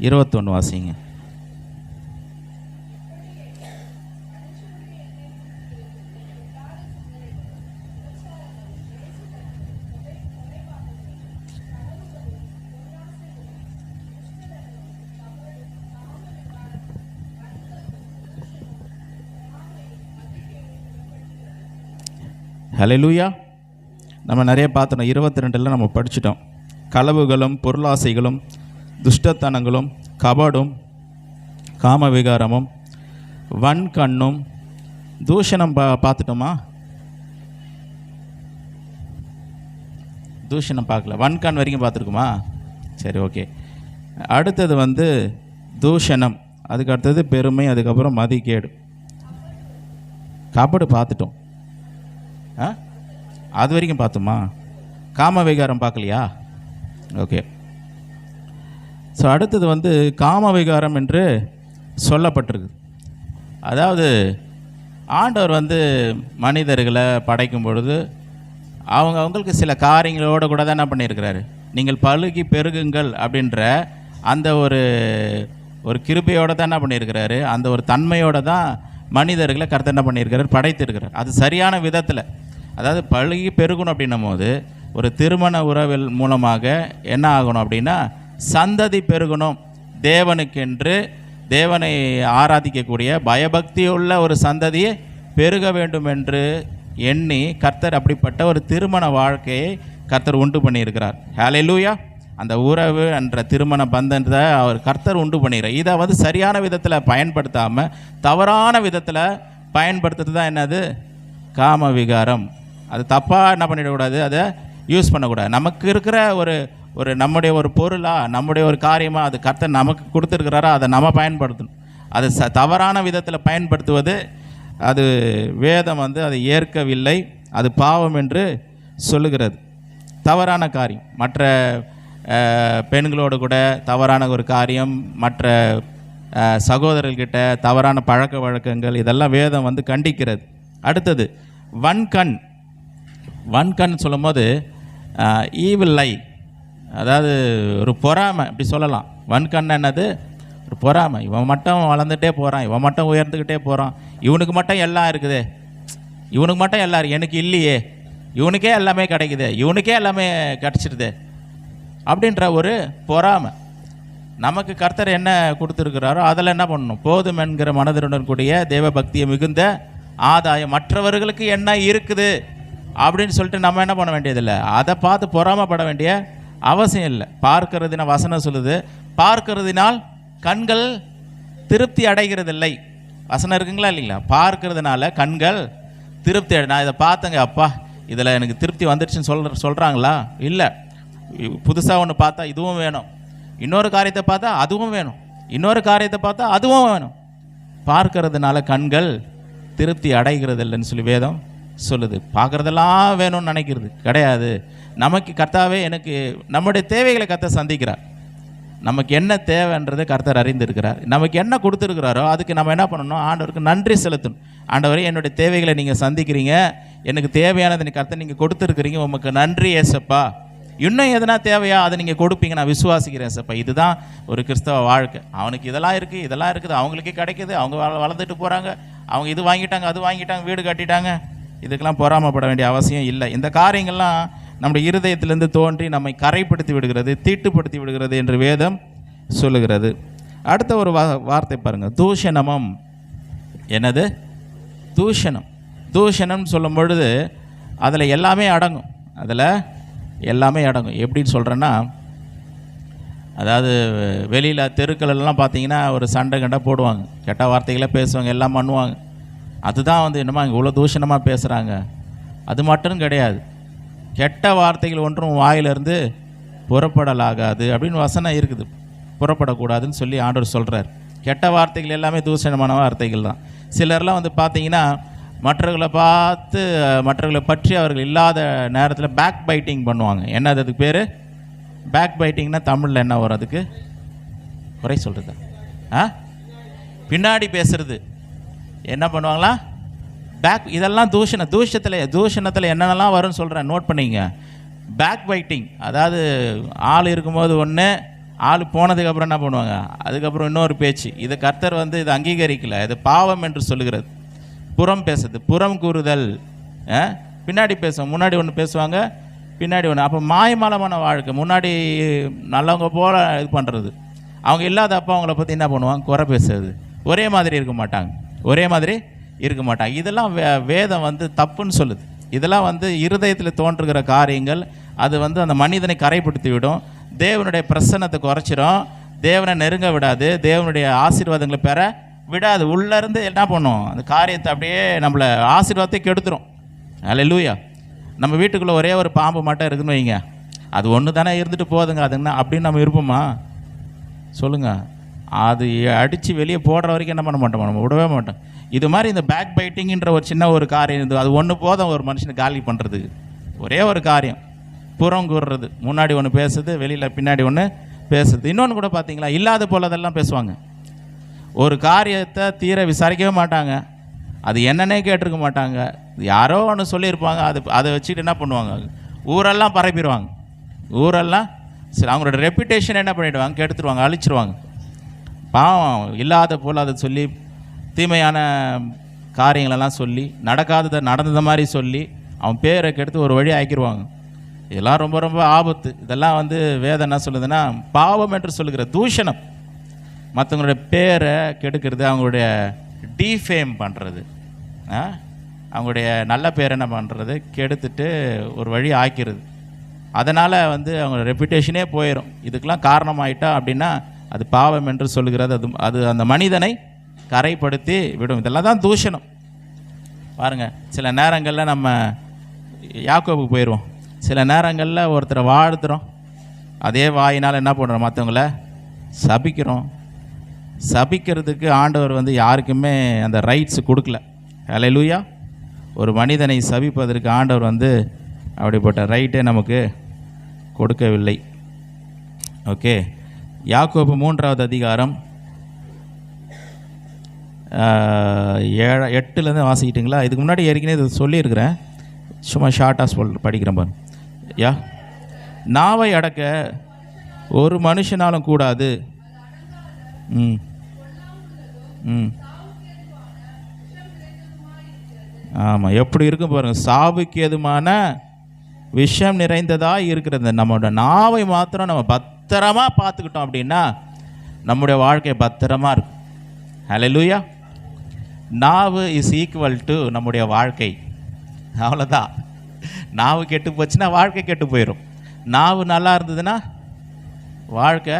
21 வாசிங்க. ஹல்லேலூயா. நம்ம நிறைய பார்த்தோம். 22 நம்ம படிச்சிட்டோம். களவுகளும் பொருளாசைகளும் துஷ்டத்தனங்களும் கபடும் காம விகாரமும் வன்கண்ணும் தூஷணம் பார்த்துட்டோமா? தூஷணம் பார்க்கல, வன்கண் வரைக்கும் பார்த்துருக்குமா? சரி, ஓகே. அடுத்தது தூஷணம், அதுக்கு அடுத்தது பெருமை, அதுக்கப்புறம் மதிகேடு. கபடு பார்த்துட்டோம். அது வரைக்கும் பார்த்தோமா? காம விகாரம் பார்க்கலையா? ஓகே. ஸோ அடுத்தது காம விகாரம் என்று சொல்லப்பட்டிருக்கு. அதாவது ஆண்டவர் மனிதர்களை படைக்கும் பொழுது அவங்களுக்கு சில காரியங்களோடு கூட தான் என்ன பண்ணியிருக்கிறாரு, நீங்கள் பலுகி பெருகுங்கள் அப்படின்ற அந்த ஒரு கிருபையோடு தான் என்ன பண்ணியிருக்கிறாரு, அந்த ஒரு தன்மையோடு தான் மனிதர்களை கர்த்தர் என்ன பண்ணியிருக்கிறார், படைத்திருக்கிறார். அது சரியான விதத்தில், அதாவது பழுகி பெருகணும் அப்படின்னும் போது ஒரு திருமண உறவில் மூலமாக என்ன ஆகணும் அப்படின்னா சந்ததி பெருகணும். தேவனுக்கென்று தேவனை ஆராதிக்கக்கூடிய பயபக்தியுள்ள ஒரு சந்ததியை பெருக வேண்டும் என்று எண்ணி கர்த்தர் அப்படிப்பட்ட ஒரு திருமண வாழ்க்கையை கர்த்தர் உண்டு பண்ணியிருக்கிறார். ஹல்லேலூயா. அந்த உறவு என்ற திருமண பந்தத்தை அவர் கர்த்தர் உண்டு பண்ணிடுறார். இதை சரியான விதத்தில் பயன்படுத்தாமல் தவறான விதத்தில் பயன்படுத்துறது தான் என்னது, காம விகாரம். அது தப்பாக என்ன பண்ணிடக்கூடாது, அதை யூஸ் பண்ணக்கூடாது. நமக்கு இருக்கிற ஒரு நம்முடைய ஒரு பொருளாக, நம்முடைய ஒரு காரியமாக அது கர்த்தர் நமக்கு கொடுத்துருக்கிறாரோ அதை நம்ம பயன்படுத்தணும். அது தவறான விதத்தில் பயன்படுத்துவது அது வேதம் அதை ஏற்கவில்லை. அது பாவம் என்று சொல்லுகிறது. தவறான காரியம், மற்ற பெண்களோடு கூட தவறான ஒரு காரியம், மற்ற சகோதரர்கிட்ட தவறான பழக்க வழக்கங்கள், இதெல்லாம் வேதம் கண்டிக்கிறது. அடுத்தது வன்கண். வன்கண் சொல்லும் போது ஈவில் ஐ, அதாவது ஒரு பொறாமை அப்படி சொல்லலாம். வன்கண் என்னது, ஒரு பொறாமை. இவன் மட்டும் வளர்ந்துட்டே போகிறான், இவன் மட்டும் உயர்ந்துக்கிட்டே போகிறான், இவனுக்கு மட்டும் எல்லாம் இருக்குது, இவனுக்கு மட்டும் எல்லாம் எனக்கு இல்லையே, இவனுக்கே எல்லாமே கிடைக்குது, இவனுக்கே எல்லாமே கிடச்சிடுது அப்படின்ற ஒரு பொறாமை. நமக்கு கர்த்தர் என்ன கொடுத்துருக்கிறாரோ அதில் என்ன பண்ணணும், போதும் என்கிற மனதுடன் கூடிய தேவ பக்தியை மிகுந்த ஆதாயம். மற்றவர்களுக்கு என்ன இருக்குது அப்படின்னு சொல்லிட்டு நம்ம என்ன பண்ண வேண்டியதில்லை, அதை பார்த்து பொறாமப்பட வேண்டிய அவசியம் இல்லை. பார்க்கறதுனா வசனம் சொல்லுது, பார்க்கறதுனால் கண்கள் திருப்தி அடைகிறதில்லை. வசனம் இருக்குங்களா இல்லைங்களா? பார்க்கறதுனால கண்கள் திருப்தி நான் இதை பார்த்தேங்க, அப்பா இதில் எனக்கு திருப்தி வந்துடுச்சுன்னு சொல்கிறாங்களா? இல்லை. புதுசாக ஒன்று பார்த்தா இதுவும் வேணும், இன்னொரு காரியத்தை பார்த்தா அதுவும் வேணும், இன்னொரு காரியத்தை பார்த்தா அதுவும் வேணும். பார்க்கறதுனால கண்கள் திருப்தி அடைகிறது இல்லைன்னு சொல்லி வேதம் சொல்லுது. பார்க்குறதெல்லாம் வேணும்னு நினைக்கிறது கிடையாது. நமக்கு கர்த்தாவே எனக்கு நம்முடைய தேவைகளை கர்த்தர் சந்திக்கிறார். நமக்கு என்ன தேவைன்றதை கர்த்தர் அறிந்திருக்கிறார். நமக்கு என்ன கொடுத்துருக்கிறாரோ அதுக்கு நம்ம என்ன பண்ணணும், ஆண்டவருக்கு நன்றி செலுத்தணும். ஆண்டவரே, என்னுடைய தேவைகளை நீங்கள் சந்திக்கிறீங்க, எனக்கு தேவையானதை கர்த்தர் நீங்கள் கொடுத்துருக்குறீங்க, உமக்கு நன்றி ஏசப்பா. இன்னும் எதனா தேவையா அதை நீங்கள் கொடுப்பீங்க, நான் விசுவாசிக்கிறேன் ஏசப்பா. இதுதான் ஒரு கிறிஸ்தவ வாழ்க்கை. அவனுக்கு இதெல்லாம் இருக்குது, இதெல்லாம் இருக்குது, அவங்களுக்கே கிடைக்குது, அவங்க வளர்ந்துட்டு போகிறாங்க, அவங்க இது வாங்கிட்டாங்க, அது வாங்கிட்டாங்க, வீடு கட்டிட்டாங்க. இதுக்கெல்லாம் பொறாமப்பட வேண்டிய அவசியம் இல்லை. இந்த காரியங்கள்லாம் நம்முடைய இருதயத்திலிருந்து தோன்றி நம்மை கரைப்படுத்தி விடுகிறது, தீட்டுப்படுத்தி விடுகிறது என்று வேதம் சொல்லுகிறது. அடுத்த ஒரு வார்த்தை பாருங்கள், தூஷணமும். என்னது தூஷணம்? தூஷணம் சொல்லும் பொழுது அதில் எல்லாமே அடங்கும். அதில் எல்லாமே அடங்கும். எப்படின்னு சொல்கிறேன்னா, அதாவது வெளியில் தெருக்களெல்லாம் பார்த்தீங்கன்னா ஒரு சண்டை கண்டை போடுவாங்க, கெட்ட வார்த்தைகளை பேசுவாங்க, எல்லாம் பண்ணுவாங்க. அதுதான் என்னமா இவ்வளோ தூஷணமாக பேசுகிறாங்க. அது மட்டும் கிடையாது, கெட்ட வார்த்தைகள் ஒன்றும் வாயிலிருந்து புறப்படலாகாது அப்படின்னு வசனம் இருக்குது. புறப்படக்கூடாதுன்னு சொல்லி ஆண்டவர் சொல்கிறார். கெட்ட வார்த்தைகள் எல்லாமே தூஷணமான வார்த்தைகள் தான். சிலர்லாம் பார்த்தீங்கன்னா மற்றவர்களை பார்த்து, மற்றவர்களை பற்றி அவர்கள் இல்லாத நேரத்தில் பேக் பைட்டிங் பண்ணுவாங்க. என்ன அதுக்கு பேர்? பேக் பைட்டிங்னா தமிழில் என்ன வரும் அதுக்கு? குறை சொல்கிறது, பின்னாடி பேசுறது. என்ன பண்ணுவாங்களா? பேக். இதெல்லாம் தூஷணத்தில் என்னென்னலாம் வரும்னு சொல்கிறேன், நோட் பண்ணிங்க. பேக் பைட்டிங், அதாவது ஆள் இருக்கும்போது ஒன்று, ஆள் போனதுக்கப்புறம் என்ன பண்ணுவாங்க, அதுக்கப்புறம் இன்னொரு பேச்சு. இது கர்த்தர் வந்து இது அங்கீகரிக்கலை, இது பாவம் என்று சொல்லுகிறது. புறம் பேசுறது, புறம் கூறுதல். பின்னாடி பேசுவாங்க, முன்னாடி ஒன்று பேசுவாங்க, பின்னாடி ஒன்று. அப்போ மாயமாலமான வாழ்க்கை. முன்னாடி நல்லவங்க போல் இது பண்ணுறது, அவங்க இல்லாதப்போ அவங்கள பற்றி என்ன பண்ணுவாங்க, குறை பேசுறது. ஒரே மாதிரி இருக்க மாட்டாங்க, ஒரே மாதிரி இருக்க மாட்டாங்க. இதெல்லாம் வேதம் வந்து தப்புன்னு சொல்லுது. இதெல்லாம் வந்து இருதயத்தில் தோன்றுகிற காரியங்கள். அது வந்து அந்த மனிதனை கரைப்படுத்தி விடும், தேவனுடைய பிரசன்னத்தை குறைச்சிடும், தேவனை நெருங்க விடாது, தேவனுடைய ஆசீர்வாதங்களை பெற விடாது. உள்ளேருந்து என்ன பண்ணும், அந்த காரியத்தை அப்படியே நம்மளை ஆசீர்வாதத்தை கெடுத்துரும். அல்லேலூயா. நம்ம வீட்டுக்குள்ளே ஒரே ஒரு பாம்பு மட்டும் இருக்குதுன்னு வைங்க, அது ஒன்று தானே இருந்துட்டு போகுதுங்க, அதுங்கண்ணா அப்படின்னு நம்ம இருப்போமா சொல்லுங்கள்? அது அடித்து வெளியே போடுற வரைக்கும் என்ன பண்ண மாட்டோம், நம்ம விடவே மாட்டோம். இது மாதிரி இந்த பேக் பைட்டிங்கிற ஒரு சின்ன ஒரு காரியம் இது, அது ஒன்று போதும் ஒரு மனுஷனை காலி பண்ணுறதுக்கு. ஒரே ஒரு காரியம், புறம் கூறுறது. முன்னாடி ஒன்று பேசுது, வெளியில் பின்னாடி ஒன்று பேசுது. இன்னொன்று கூட பார்த்தீங்களா, இல்லாத போலதெல்லாம் பேசுவாங்க. ஒரு காரியத்தை தீர விசாரிக்கவே மாட்டாங்க, அது என்னன்னே கேட்டிருக்க மாட்டாங்க. யாரோ ஒன்று சொல்லியிருப்பாங்க, அதை வச்சுட்டு என்ன பண்ணுவாங்க, ஊரெல்லாம் பரப்பிடுவாங்க. ஊரெல்லாம் சரி அவங்களோட ரெப்புடேஷன் என்ன பண்ணிவிடுவாங்க, கெடுத்துருவாங்க, அழிச்சிருவாங்க. பாவம் இல்லாத போல் அதை சொல்லி, தீமையான காரியங்களெல்லாம் சொல்லி, நடந்தத மாதிரி சொல்லி அவன் பேரை கெடுத்து ஒரு வழி ஆக்கிடுவாங்க. இதெல்லாம் ரொம்ப ரொம்ப ஆபத்து. இதெல்லாம் வந்து வேதம் என்ன சொல்லுதுன்னா, பாவம் என்று சொல்லுகிற தூஷணம், மற்றவங்களுடைய பேரை கெடுக்கிறது, அவங்களுடைய டீஃபேம் பண்ணுறது, அவங்களுடைய நல்ல பேரை என்ன பண்ணுறது, கெடுத்துட்டு ஒரு வழி ஆக்கிறது. அதனால் வந்து அவங்க ரெப்புடேஷனே போயிடும். இதுக்கெல்லாம் காரணமாயிட்டா அப்படின்னா அது பாவம் என்று சொல்லுகிறது. அது அந்த மனிதனை கரைப்படுத்தி விடும். இதெல்லாம் தான் தூஷணம். பாருங்கள், சில நேரங்களில் நம்ம யாக்கோபுக்கு போயிடுவோம். சில நேரங்களில் ஒருத்தரை வாழ்த்துறோம், அதே வாயினால் என்ன பண்ணுறோம், மற்றவங்கள சபிக்கிறோம். சபிக்கிறதுக்கு ஆண்டவர் வந்து யாருக்குமே அந்த ரைட்ஸ் கொடுக்கல. அல்லேலூயா. ஒரு மனிதனை சபிப்பதற்கு ஆண்டவர் வந்து அப்படிப்பட்ட ரைட்டே நமக்கு கொடுக்கவில்லை. ஓகே, யாக்கோபு 3வது அதிகாரம் 8லேருந்து வாசிக்கிட்டிங்களா? இதுக்கு முன்னாடி ஏற்கனவே இது சொல்லியிருக்கிறேன், சும்மா ஷார்ட்டாக படிக்கிறேன் பாருங்க. நாவை அடக்க ஒரு மனுஷனாலும் கூடாது. ஆமாம், எப்படி இருக்கும் பாருங்கள். சாவுக்கு ஏதுமான விஷம் நிறைந்ததாக இருக்கிறது. நம்மளோட நாவை மாத்திரம் நம்ம பத்திரமாக பார்த்துக்கிட்டோம் அப்படின்னா நம்முடைய வாழ்க்கை பத்திரமா இருக்கும். ஹல்லேலூயா. நாவு இஸ் ஈக்குவல் டு நம்முடைய வாழ்க்கை. அவ்வளோதான். நாவு கெட்டு போச்சுன்னா வாழ்க்கை கெட்டு போயிடும். நாவு நல்லா இருந்ததுன்னா வாழ்க்கை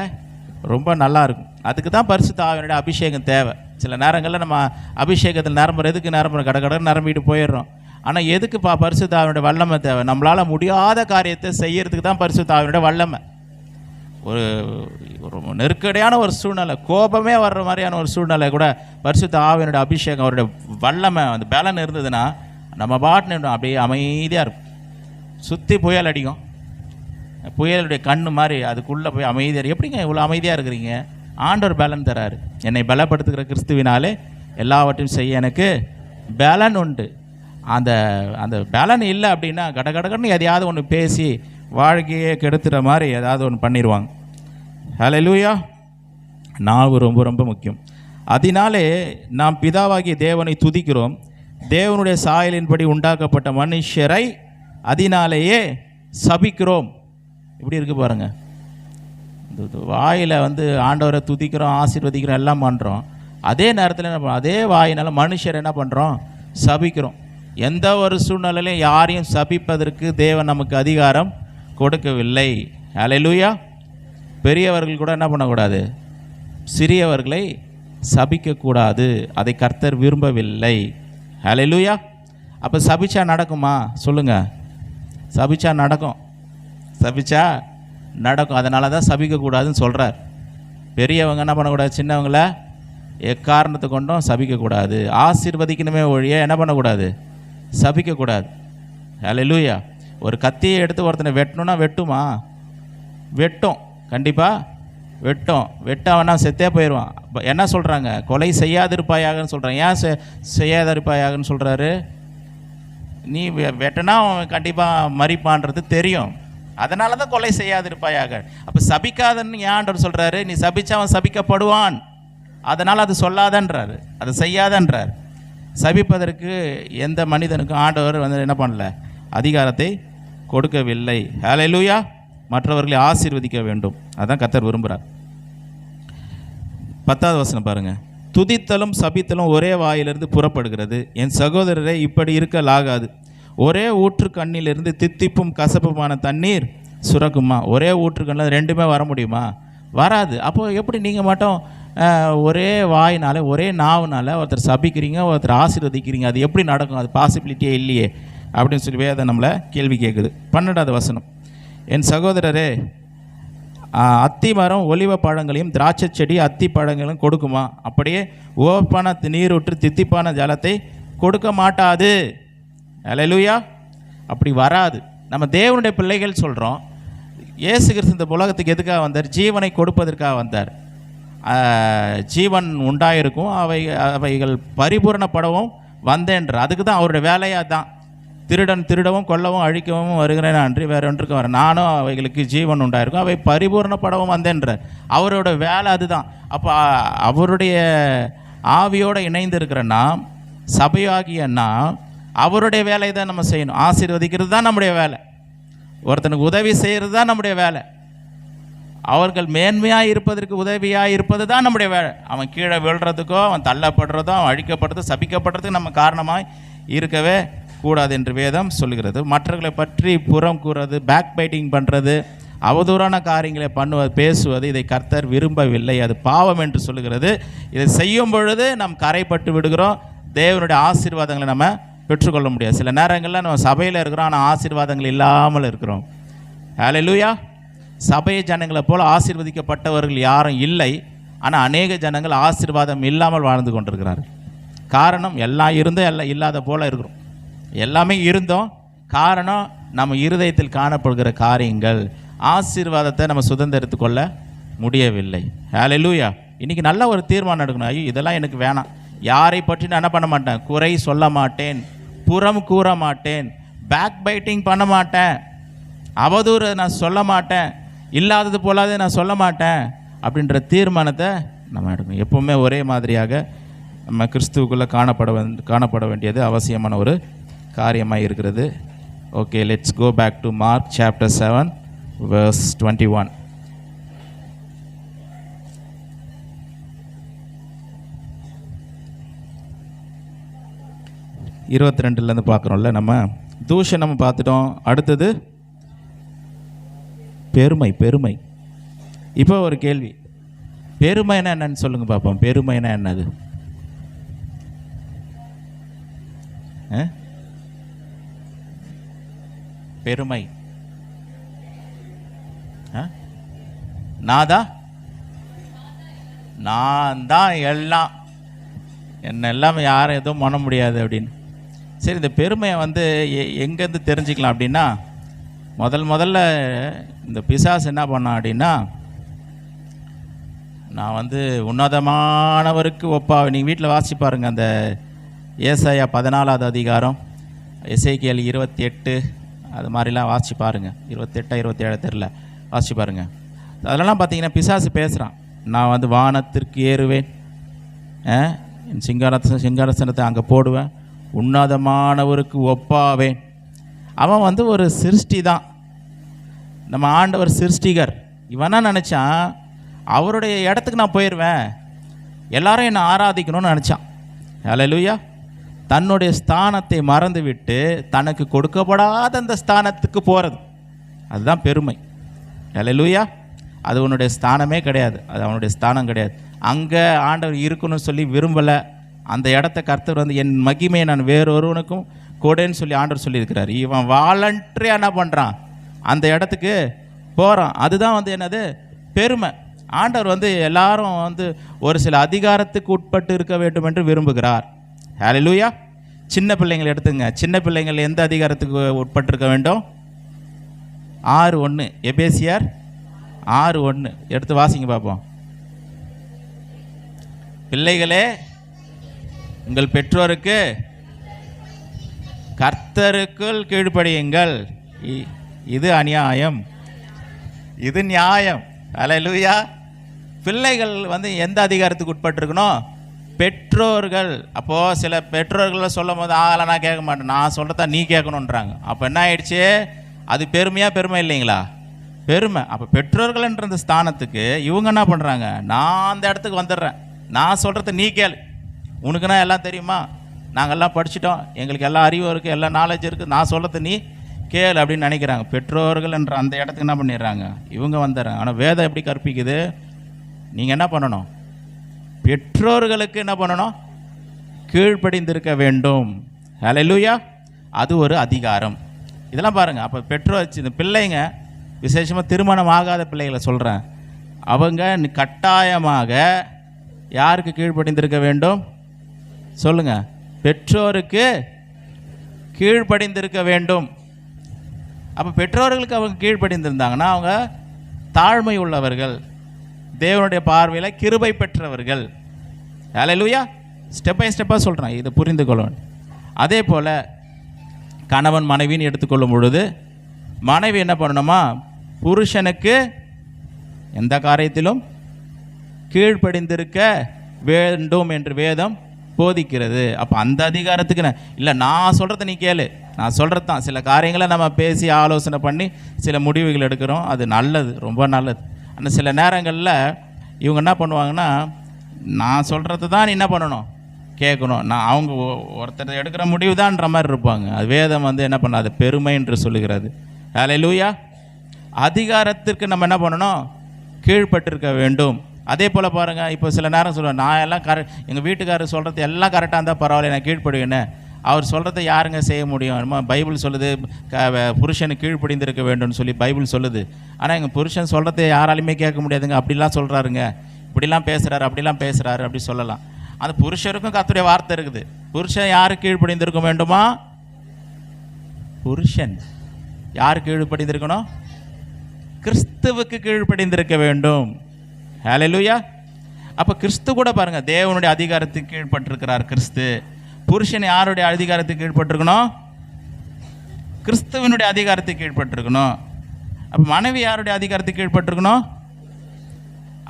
ரொம்ப நல்லா இருக்கும். அதுக்கு தான் பரிசுத்த ஆவியினுடைய அபிஷேகம் தேவை. சில நேரங்களில் நம்ம அபிஷேகத்தில் நிரம்புற எதுக்கு நிரம்புறோம், கடகடன்னு நிரம்பிட்டு போயிடுறோம். ஆனால் எதுக்கு பரிசுத்த ஆவியினுடைய வல்லமை தேவை? நம்மளால் முடியாத காரியத்தை செய்யறதுக்கு தான் பரிசுத்த ஆவியினுடைய வல்லமை. ஒரு நெருக்கடியான ஒரு சூழ்நிலை, கோபமே வர்ற மாதிரியான ஒரு சூழ்நிலை கூட பரிசுத்த ஆவியினுடைய அபிஷேகம், அவருடைய வல்லமை, அந்த பலன் இருந்ததுன்னா நம்ம பாட்டுன்னு அப்படியே அமைதியாக இருக்கும். சுற்றி புயல் அடிக்கும், புயலுடைய கண்ணு மாதிரி அதுக்குள்ளே போய் அமைதியாக. எப்படிங்க இவ்வளோ அமைதியாக இருக்கிறீங்க? ஆண்டவர் பலன் தராரு. என்னை பலப்படுத்துகிற கிறிஸ்துவினாலே எல்லாவற்றையும் செய்ய எனக்கு பலன் உண்டு. அந்த அந்த பலன் இல்லை அப்படின்னா கடகடன்னு எதையாவது ஒன்று பேசி வாழ்க்கையே கெடுத்துற மாதிரி ஏதாவது ஒன்று பண்ணிடுவாங்க. ஹல்லேலூயா. நாவு ரொம்ப ரொம்ப முக்கியம். அதனாலே நாம் பிதாவாகிய தேவனை துதிக்கிறோம். தேவனுடைய சாயலின்படி உண்டாக்கப்பட்ட மனுஷரை அதனாலேயே சபிக்கிறோம். இப்படி இருக்கு பாருங்கள். வாயில் வந்து ஆண்டவரை துதிக்கிறோம், ஆசீர்வதிக்கிறோம், எல்லாம் பண்ணுறோம். அதே நேரத்தில் என்ன பண்ணுறோம், அதே வாயினால் மனுஷர் என்ன பண்ணுறோம், சபிக்கிறோம். எந்த ஒரு சூழ்நிலையிலையும் யாரையும் சபிப்பதற்கு தேவன் நமக்கு அதிகாரம் கொடுக்கவில்லை. ஹல்லேலூயா. பெரியவர்கள் கூட என்ன பண்ணக்கூடாது, சிறியவர்களை சபிக்கக்கூடாது. அதை கர்த்தர் விரும்பவில்லை. ஹல்லேலூயா. அப்போ சபிச்சா நடக்குமா சொல்லுங்கள்? சபிச்சா நடக்கும், சபிச்சா நடக்கும். அதனால தான் சபிக்கக்கூடாதுன்னு சொல்கிறார். பெரியவங்க என்ன பண்ணக்கூடாது, சின்னவங்கள எக்காரணத்தை கொண்டும் சபிக்கக்கூடாது. ஆசீர்வதிக்கணுமே ஒழிய என்ன பண்ணக்கூடாது, சபிக்கக்கூடாது. ஹல்லேலூயா. ஒரு கத்தியை எடுத்து ஒருத்தனை வெட்டணும்னா வெட்டுமா? வெட்டும், கண்டிப்பாக வெட்டும். வெட்டவனா செத்தே போயிடுவான். என்ன சொல்கிறாங்க, கொலை செய்யாதிருப்பாயாகன்னு சொல்கிறாங்க. ஏன் செய்யாதிருப்பாயாகன்னு சொல்கிறாரு? நீ வெட்டனா அவன் கண்டிப்பாக மறிப்பான்றது தெரியும். அதனால தான் கொலை செய்யாதிருப்பாயாக. அப்போ சபிக்காதன்னு ஏன் ஆண்டவர் சொல்கிறாரு? நீ சபிச்சா அவன் சபிக்கப்படுவான், அதனால் அது சொல்லாதன்றாரு, அது செய்யாதன்றார். சபிப்பதற்கு எந்த மனிதனுக்கும் ஆண்டவர் வந்து என்ன பண்ணல, அதிகாரத்தை கொடுக்கவில்லை. ஹல்லேலூயா. மற்றவர்களை ஆசீர்வதிக்க வேண்டும், அதான் கர்த்தர் விரும்புகிறார். 10வது வசனம் பாருங்கள். துதித்தலும் சபித்தலும் ஒரே வாயிலிருந்து புறப்படுகிறது. என் சகோதரரை இப்படி இருக்கலாகாது. ஒரே ஊற்று கண்ணிலிருந்து தித்திப்பும் கசப்புமான தண்ணீர் சுரக்குமா? ஒரே ஊற்று கண்ணில் ரெண்டுமே வர முடியுமா? வராது. அப்போது எப்படி நீங்கள் மட்டும் ஒரே வாயினால் ஒரே நாவுனால் ஒருத்தர் சபிக்கிறீங்க, ஒருத்தர் ஆசீர்வதிக்கிறீங்க? அது எப்படி நடக்கும்? அது பாசிபிலிட்டியே இல்லையே அப்படின்னு சொல்லி வேதம் நம்மளை கேள்வி கேட்குது. 12வது வசனம். என் சகோதரரே, அத்தி மரம் ஒலிவ பழங்களையும் திராட்சை செடி அத்தி பழங்களையும் கொடுக்குமா? அப்படியே உவப்பான நீரூற்று தித்திப்பான ஜலத்தை கொடுக்க மாட்டாது. ஹல்லேலூயா. அப்படி வராது. நம்ம தேவனுடைய பிள்ளைகள் சொல்கிறோம். இயேசு கிறிஸ்து இந்த உலகத்துக்கு எதுக்காக வந்தார்? ஜீவனை கொடுப்பதற்காக வந்தார். ஜீவன் உண்டாயிருக்கும், அவைகள் பரிபூரணப்படவும் வந்தேன்ற. அதுக்கு தான் அவருடைய வேலையாக தான். திருடவும் கொல்லவும் அழிக்கவும் வருகிறேன் அன்றி வேறு ஒன்றுக்கு வர, நானும் அவைகளுக்கு ஜீவன் உண்டாயிருக்கும், அவை பரிபூர்ணப்படவும் வந்தேன்ற. அவரோட வேலை அதுதான். அப்போ அவருடைய ஆவியோடு இணைந்து இருக்கிறன்னா, சபையாகியன்னா அவருடைய வேலையை தான் நம்ம செய்யணும். ஆசீர்வதிக்கிறது தான் நம்முடைய வேலை. ஒருத்தனுக்கு உதவி செய்கிறது தான் நம்முடைய வேலை. அவர்கள் மேன்மையாக இருப்பதற்கு உதவியாக இருப்பது தான் நம்முடைய வேலை. அவன் கீழே விழுறதுக்கோ, அவன் தள்ளப்படுறதோ, அவன் அழிக்கப்படுறதோ, சபிக்கப்படுறதுக்கு நம்ம காரணமாக இருக்கவே கூடாது என்று வேதம் சொல்கிறது. மற்றவர்களை பற்றி புறம் கூறுறது, பேக் பைட்டிங் பண்ணுறது, அவதூறான காரியங்களை பேசுவது, இதை கர்த்தர் விரும்பவில்லை. அது பாவம் என்று சொல்லுகிறது. இதை செய்யும் பொழுது நாம் கரைப்பட்டு விடுகிறோம். தேவனுடைய ஆசீர்வாதங்களை நம்ம பெற்றுக்கொள்ள முடியாது. சில நேரங்களில் நம்ம சபையில் இருக்கிறோம், ஆனால் ஆசீர்வாதங்கள் இல்லாமல் இருக்கிறோம். ஹல்லேலூயா. சபை ஜனங்களை போல் ஆசீர்வதிக்கப்பட்டவர்கள் யாரும் இல்லை. ஆனால் அநேக ஜனங்கள் ஆசீர்வாதம் இல்லாமல் வாழ்ந்து கொண்டிருக்கிறார்கள். காரணம், எல்லாம் இருந்தும் எல்லாம் இல்லாத போல் இருக்கிறோம். எல்லாமே இருந்தோம். காரணம், நம்ம இருதயத்தில் காணப்படுகிற காரியங்கள். ஆசீர்வாதத்தை நம்ம சுதந்திரித்து கொள்ள முடியவில்லை. ஹல்லேலூயா. இன்றைக்கி நல்ல ஒரு தீர்மானம் எடுக்கணும். ஐயோ, இதெல்லாம் எனக்கு வேணாம். யாரை பற்றி நான் என்ன பண்ண மாட்டேன்? குறை சொல்ல மாட்டேன், புறம் கூற மாட்டேன், பேக் பைட்டிங் பண்ண மாட்டேன், அவதூறு நான் சொல்ல மாட்டேன், இல்லாதது போலாதே நான் சொல்ல மாட்டேன் அப்படின்ற தீர்மானத்தை நம்ம எடுக்கணும். எப்போவுமே ஒரே மாதிரியாக நம்ம கிறிஸ்துவுக்குள்ளே காணப்பட வேண்டியது அவசியமான ஒரு காரியமாக இருக்கிறது. Okay, let's go back to Mark chapter 7 verse 21. இருபத்தி பார்க்குறோம்ல. நம்ம தூஷணம் பார்த்துட்டோம். அடுத்தது பெருமை. இப்போ ஒரு கேள்வி, பெருமைனா என்னன்னு சொல்லுங்கள் பார்ப்போம். பெருமைனா என்னது? பெருமை நான் தான் எல்லாம், என்ன எல்லாம் யாரும் எதுவும் பண்ண முடியாது அப்படின்னு. சரி, இந்த பெருமையை வந்து எங்கேருந்து தெரிஞ்சுக்கலாம் அப்படின்னா, முதல்ல இந்த பிசாசு என்ன பண்ணான் அப்படின்னா, நான் வந்து உன்னதமானவருக்கு ஒப்பாவை. நீங்கள் வீட்டில் வாசிச்சு பாருங்கள். அந்த ஏசாயா 14வது அதிகாரம், எசேக்கியேல் 28, அது மாதிரிலாம் வாசிச்சு பாருங்கள். 28 27 தெரில, வாசிச்சு பாருங்கள். அதெல்லாம் பார்த்தீங்கன்னா பிசாசு பேசுகிறான். நான் வந்து வானத்திற்கு ஏறுவேன், என் சிங்காசனத்தை அங்கே போடுவேன், உன்னதமானவருக்கு ஒப்பாவேன். அவன் வந்து ஒரு சிருஷ்டி தான். நம்ம ஆண்டவர் சிருஷ்டிகர். இவனா நினச்சான் அவருடைய இடத்துக்கு நான் போயிடுவேன், எல்லாரும் என்னை ஆராதிக்கணும்னு நினச்சான். ஹல்லேலூயா. தன்னுடைய ஸ்தானத்தை மறந்து விட்டு தனக்கு கொடுக்கப்படாத அந்த ஸ்தானத்துக்கு போகிறது, அதுதான் பெருமை. ஹல்லேலூயா. அது உன்னுடைய ஸ்தானமே கிடையாது, அது அவனுடைய ஸ்தானம் கிடையாது. அங்கே ஆண்டவர் இருக்கணும்னு சொல்லி விரும்பலை. அந்த இடத்த கர்த்தர் வந்து என் மகிமையை நான் வேறொருவனுக்கும் கொடேன்னு சொல்லி ஆண்டவர் சொல்லியிருக்கிறார். இவன் வாலண்டரியாக என்ன பண்ணுறான்? அந்த இடத்துக்கு போகிறான். அதுதான் வந்து என்னது? பெருமை. ஆண்டவர் வந்து எல்லாரும் வந்து ஒரு சில அதிகாரத்துக்கு உட்பட்டு இருக்க வேண்டும் என்று விரும்புகிறார். ஹல்லேலூயா. சின்ன பிள்ளைங்களை எடுத்துங்க. சின்ன பிள்ளைங்கள் எந்த அதிகாரத்துக்கு உட்பட்டிருக்க வேண்டும்? 6:1, எபேசியர் 6:1 எடுத்து வாசிங்க பார்ப்போம். பிள்ளைகளே, உங்கள் பெற்றோருக்கு கர்த்தருக்குள் கீழ்ப்படியுங்கள், இது அநியாயம், இது நியாயம். அல்லேலூயா. பிள்ளைகள் வந்து எந்த அதிகாரத்துக்கு உட்பட்டிருக்கணும்? பெற்றோர்கள். அப்போது சில பெற்றோர்களை சொல்லும் போது ஆகலை நான் கேட்க மாட்டேன், நான் சொல்கிறதா நீ கேட்கணுன்றாங்க. அப்போ என்ன ஆயிடுச்சு? அது பெருமை இல்லைங்களா? பெருமை. அப்போ பெற்றோர்கள்ன்ற அந்த ஸ்தானத்துக்கு இவங்க என்ன பண்ணுறாங்க? நான் அந்த இடத்துக்கு வந்துடுறேன், நான் சொல்கிறத நீ கேளு, உனக்குன்னா எல்லாம் தெரியுமா, நாங்கள்லாம் படிச்சிட்டோம், எங்களுக்கு எல்லா அறிவும் இருக்குது, எல்லா நாலேஜ் இருக்குது, நான் சொல்கிறத நீ கேளு அப்படின்னு நினைக்கிறாங்க. பெற்றோர்கள் என்ற அந்த இடத்துக்கு என்ன பண்ணிடுறாங்க? இவங்க வந்துடுறாங்க. ஆனால் வேதம் எப்படி கற்பிக்குது? நீங்கள் என்ன பண்ணணும்? பெற்றோர்களுக்கு என்ன பண்ணணும்? கீழ்ப்படிந்திருக்க வேண்டும். ஹல்லேலூயா. அது ஒரு அதிகாரம். இதெல்லாம் பாருங்கள். அப்போ பெற்றோர், இந்த பிள்ளைங்க, விசேஷமாக திருமணம் ஆகாத பிள்ளைகளை சொல்கிறேன், அவங்க கட்டாயமாக யாருக்கு கீழ்ப்படிந்திருக்க வேண்டும்? சொல்லுங்கள். பெற்றோருக்கு கீழ்ப்படிந்திருக்க வேண்டும். அப்போ பெற்றோர்களுக்கு அவங்க கீழ்ப்படிந்திருந்தாங்கன்னா அவங்க தாழ்மை உள்ளவர்கள், தேவனுடைய பார்வையில் கிருபை பெற்றவர்கள். ஹல்லேலூயா. ஸ்டெப் பை ஸ்டெப்பாக சொல்கிறேன், இதை புரிந்து கொள்ளணும். அதே போல் கணவன் மனைவின்னு எடுத்துக்கொள்ளும் பொழுது மனைவி என்ன பண்ணணுமா? புருஷனுக்கு எந்த காரியத்திலும் கீழ்ப்படிந்திருக்க வேண்டும் என்று வேதம் போதிக்கிறது. அப்போ அந்த அதிகாரத்துக்கு இல்லை, நான் சொல்கிறத நீ கேளு, நான் சொல்கிறது தான். சில காரியங்களை நம்ம பேசி ஆலோசனை பண்ணி சில முடிவுகள் எடுக்கிறோம், அது நல்லது, ரொம்ப நல்லது. ஆனால் சில நேரங்களில் இவங்க என்ன பண்ணுவாங்கன்னா, நான் சொல்கிறது தான் நீ என்ன பண்ணணும்? கேட்கணும். நான் அவங்க ஒருத்தர் எடுக்கிற முடிவு தான்ன்ற மாதிரி இருப்பாங்க. அது வேதம் வந்து என்ன பண்ணாது? பெருமை என்று சொல்லுகிறது. ஹல்லேலூயா. அதிகாரத்திற்கு நம்ம என்ன பண்ணணும்? கீழ்ப்பட்டிருக்க வேண்டும். அதே போல் பாருங்கள், இப்போ சில நேரம் சொல்லுவேன், நான் எல்லாம் எங்கள் வீட்டுக்காரர் சொல்கிறது எல்லாம் கரெக்டாக இருந்தால் பரவாயில்ல, நான் கீழ்ப்படுவேன்னு. அவர் சொல்கிறத யாருங்க செய்ய முடியும்? நம்ம பைபிள் சொல்லுது புருஷனுக்கு கீழ்ப்படிந்திருக்க வேண்டும்னு சொல்லி பைபிள் சொல்லுது. ஆனால் எங்கள் புருஷன் சொல்கிறத யாராலையுமே கேட்க முடியாதுங்க, அப்படிலாம் சொல்கிறாருங்க, இப்படிலாம் பேசுகிறாரு, அப்படிலாம் பேசுகிறாரு அப்படி சொல்லலாம். அந்த புருஷருக்கும் கர்த்தருடைய வார்த்தை இருக்குது. புருஷன் யாருக்கு கீழ்ப்படிந்திருக்க வேண்டுமா? புருஷன் யாருக்கு கீழ்ப்படிந்திருக்கணும்? கிறிஸ்துவுக்கு கீழ்ப்படிந்திருக்க வேண்டும். ஹல்லேலூயா. அப்போ கிறிஸ்து கூட பாருங்கள், தேவனுடைய அதிகாரத்துக்கு கீழ்ப்பட்டிருக்கிறார் கிறிஸ்து. புருஷன் யாருடைய அதிகாரத்துக்கு கீழ்ப்பட்டிருக்கணும்? கிறிஸ்துவனுடைய அதிகாரத்துக்கு கீழ்ப்பட்டிருக்கணும். அப்போ மனைவி யாருடைய அதிகாரத்துக்கு கீழ்ப்பட்டிருக்கணும்?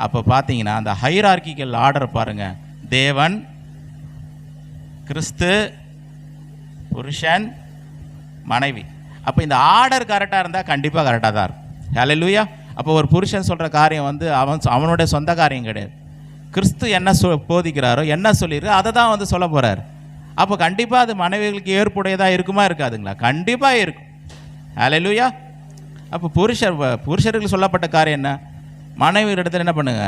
அப்போ பார்த்தீங்கன்னா அந்த ஹைரார்க்கிக்கல் ஆர்டர் பாருங்கள், தேவன், கிறிஸ்து, புருஷன், மனைவி. அப்போ இந்த ஆர்டர் கரெக்டாக இருந்தால் கண்டிப்பாக கரெக்டாக தான் இருக்கும். ஹல்லேலூயா. அப்போ ஒரு புருஷன் சொல்கிற காரியம் வந்து அவனுடைய சொந்த காரியம் கிடையாது. கிறிஸ்து என்ன போதிக்கிறாரோ, என்ன சொல்லிடுறோ அதை தான் வந்து சொல்ல போகிறார். அப்போ கண்டிப்பாக அது மனைவிகளுக்கு ஏற்புடையதாக இருக்குமா இருக்காதுங்களா? கண்டிப்பாக இருக்கும். ஹல்லேலூயா. அப்போ புருஷர்களுக்கு சொல்லப்பட்ட காரியம் என்ன? மனைவி இடத்துல என்ன பண்ணுங்க?